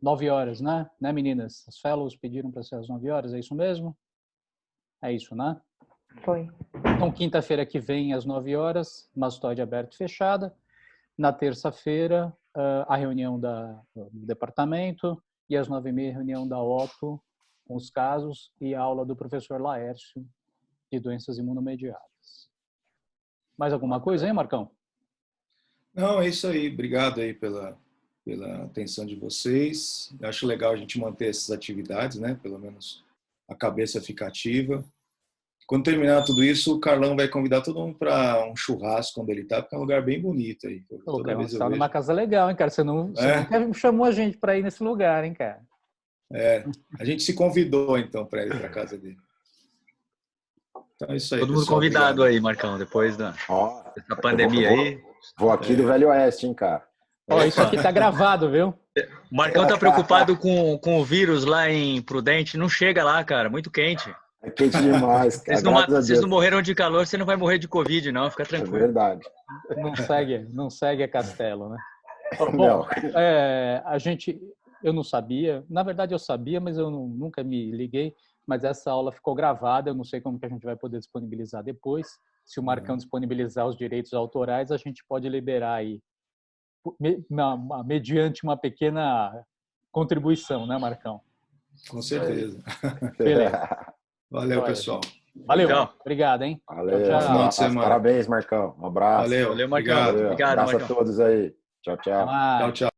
9 horas, né? Né, meninas? As fellows pediram para ser às 9 horas, é isso mesmo? É isso, né? Foi. Então, quinta-feira que vem, às 9 horas, mastoide aberta e fechada. Na terça-feira, a reunião do departamento. E às 9h30, reunião da Otto com os casos e a aula do professor Laércio de doenças imunomediadas. Mais alguma coisa aí, Marcão? Não, é isso aí. Obrigado aí pela atenção de vocês. Eu acho legal a gente manter essas atividades, né? Pelo menos a cabeça fica ativa. Quando terminar tudo isso, o Carlão vai convidar todo mundo para um churrasco onde ele está, porque é um lugar bem bonito aí. Ô, Carlão, você está numa casa legal, hein, cara? Você nunca chamou a gente para ir nesse lugar, hein, cara? A gente se convidou, então, para ir para a casa dele. Então é isso aí, todo mundo pessoal, convidado obrigado. aí, Marcão, depois dessa pandemia aí. Vou aqui do Velho Oeste, hein, cara. Isso aqui tá gravado, viu? O Marcão tá preocupado com o vírus lá em Prudente. Não chega lá, cara. Muito quente. É quente demais, cara. Vocês não morreram de calor, você não vai morrer de Covid, não. Fica tranquilo. É verdade. Não segue a Castelo, né? Bom, Não. Eu não sabia. Na verdade, eu sabia, mas eu nunca me liguei. Mas essa aula ficou gravada. Eu não sei como que a gente vai poder disponibilizar depois. Se o Marcão disponibilizar os direitos autorais, a gente pode liberar aí, mediante uma pequena contribuição, né, Marcão? Com certeza. Beleza. Valeu, pessoal. Valeu. Tchau. Obrigado, hein? Valeu. Final de semana. Parabéns, Marcão. Um abraço. Valeu, Marcão. Obrigado, abraço Marcão. a todos aí. Tchau, tchau. Tchau, tchau.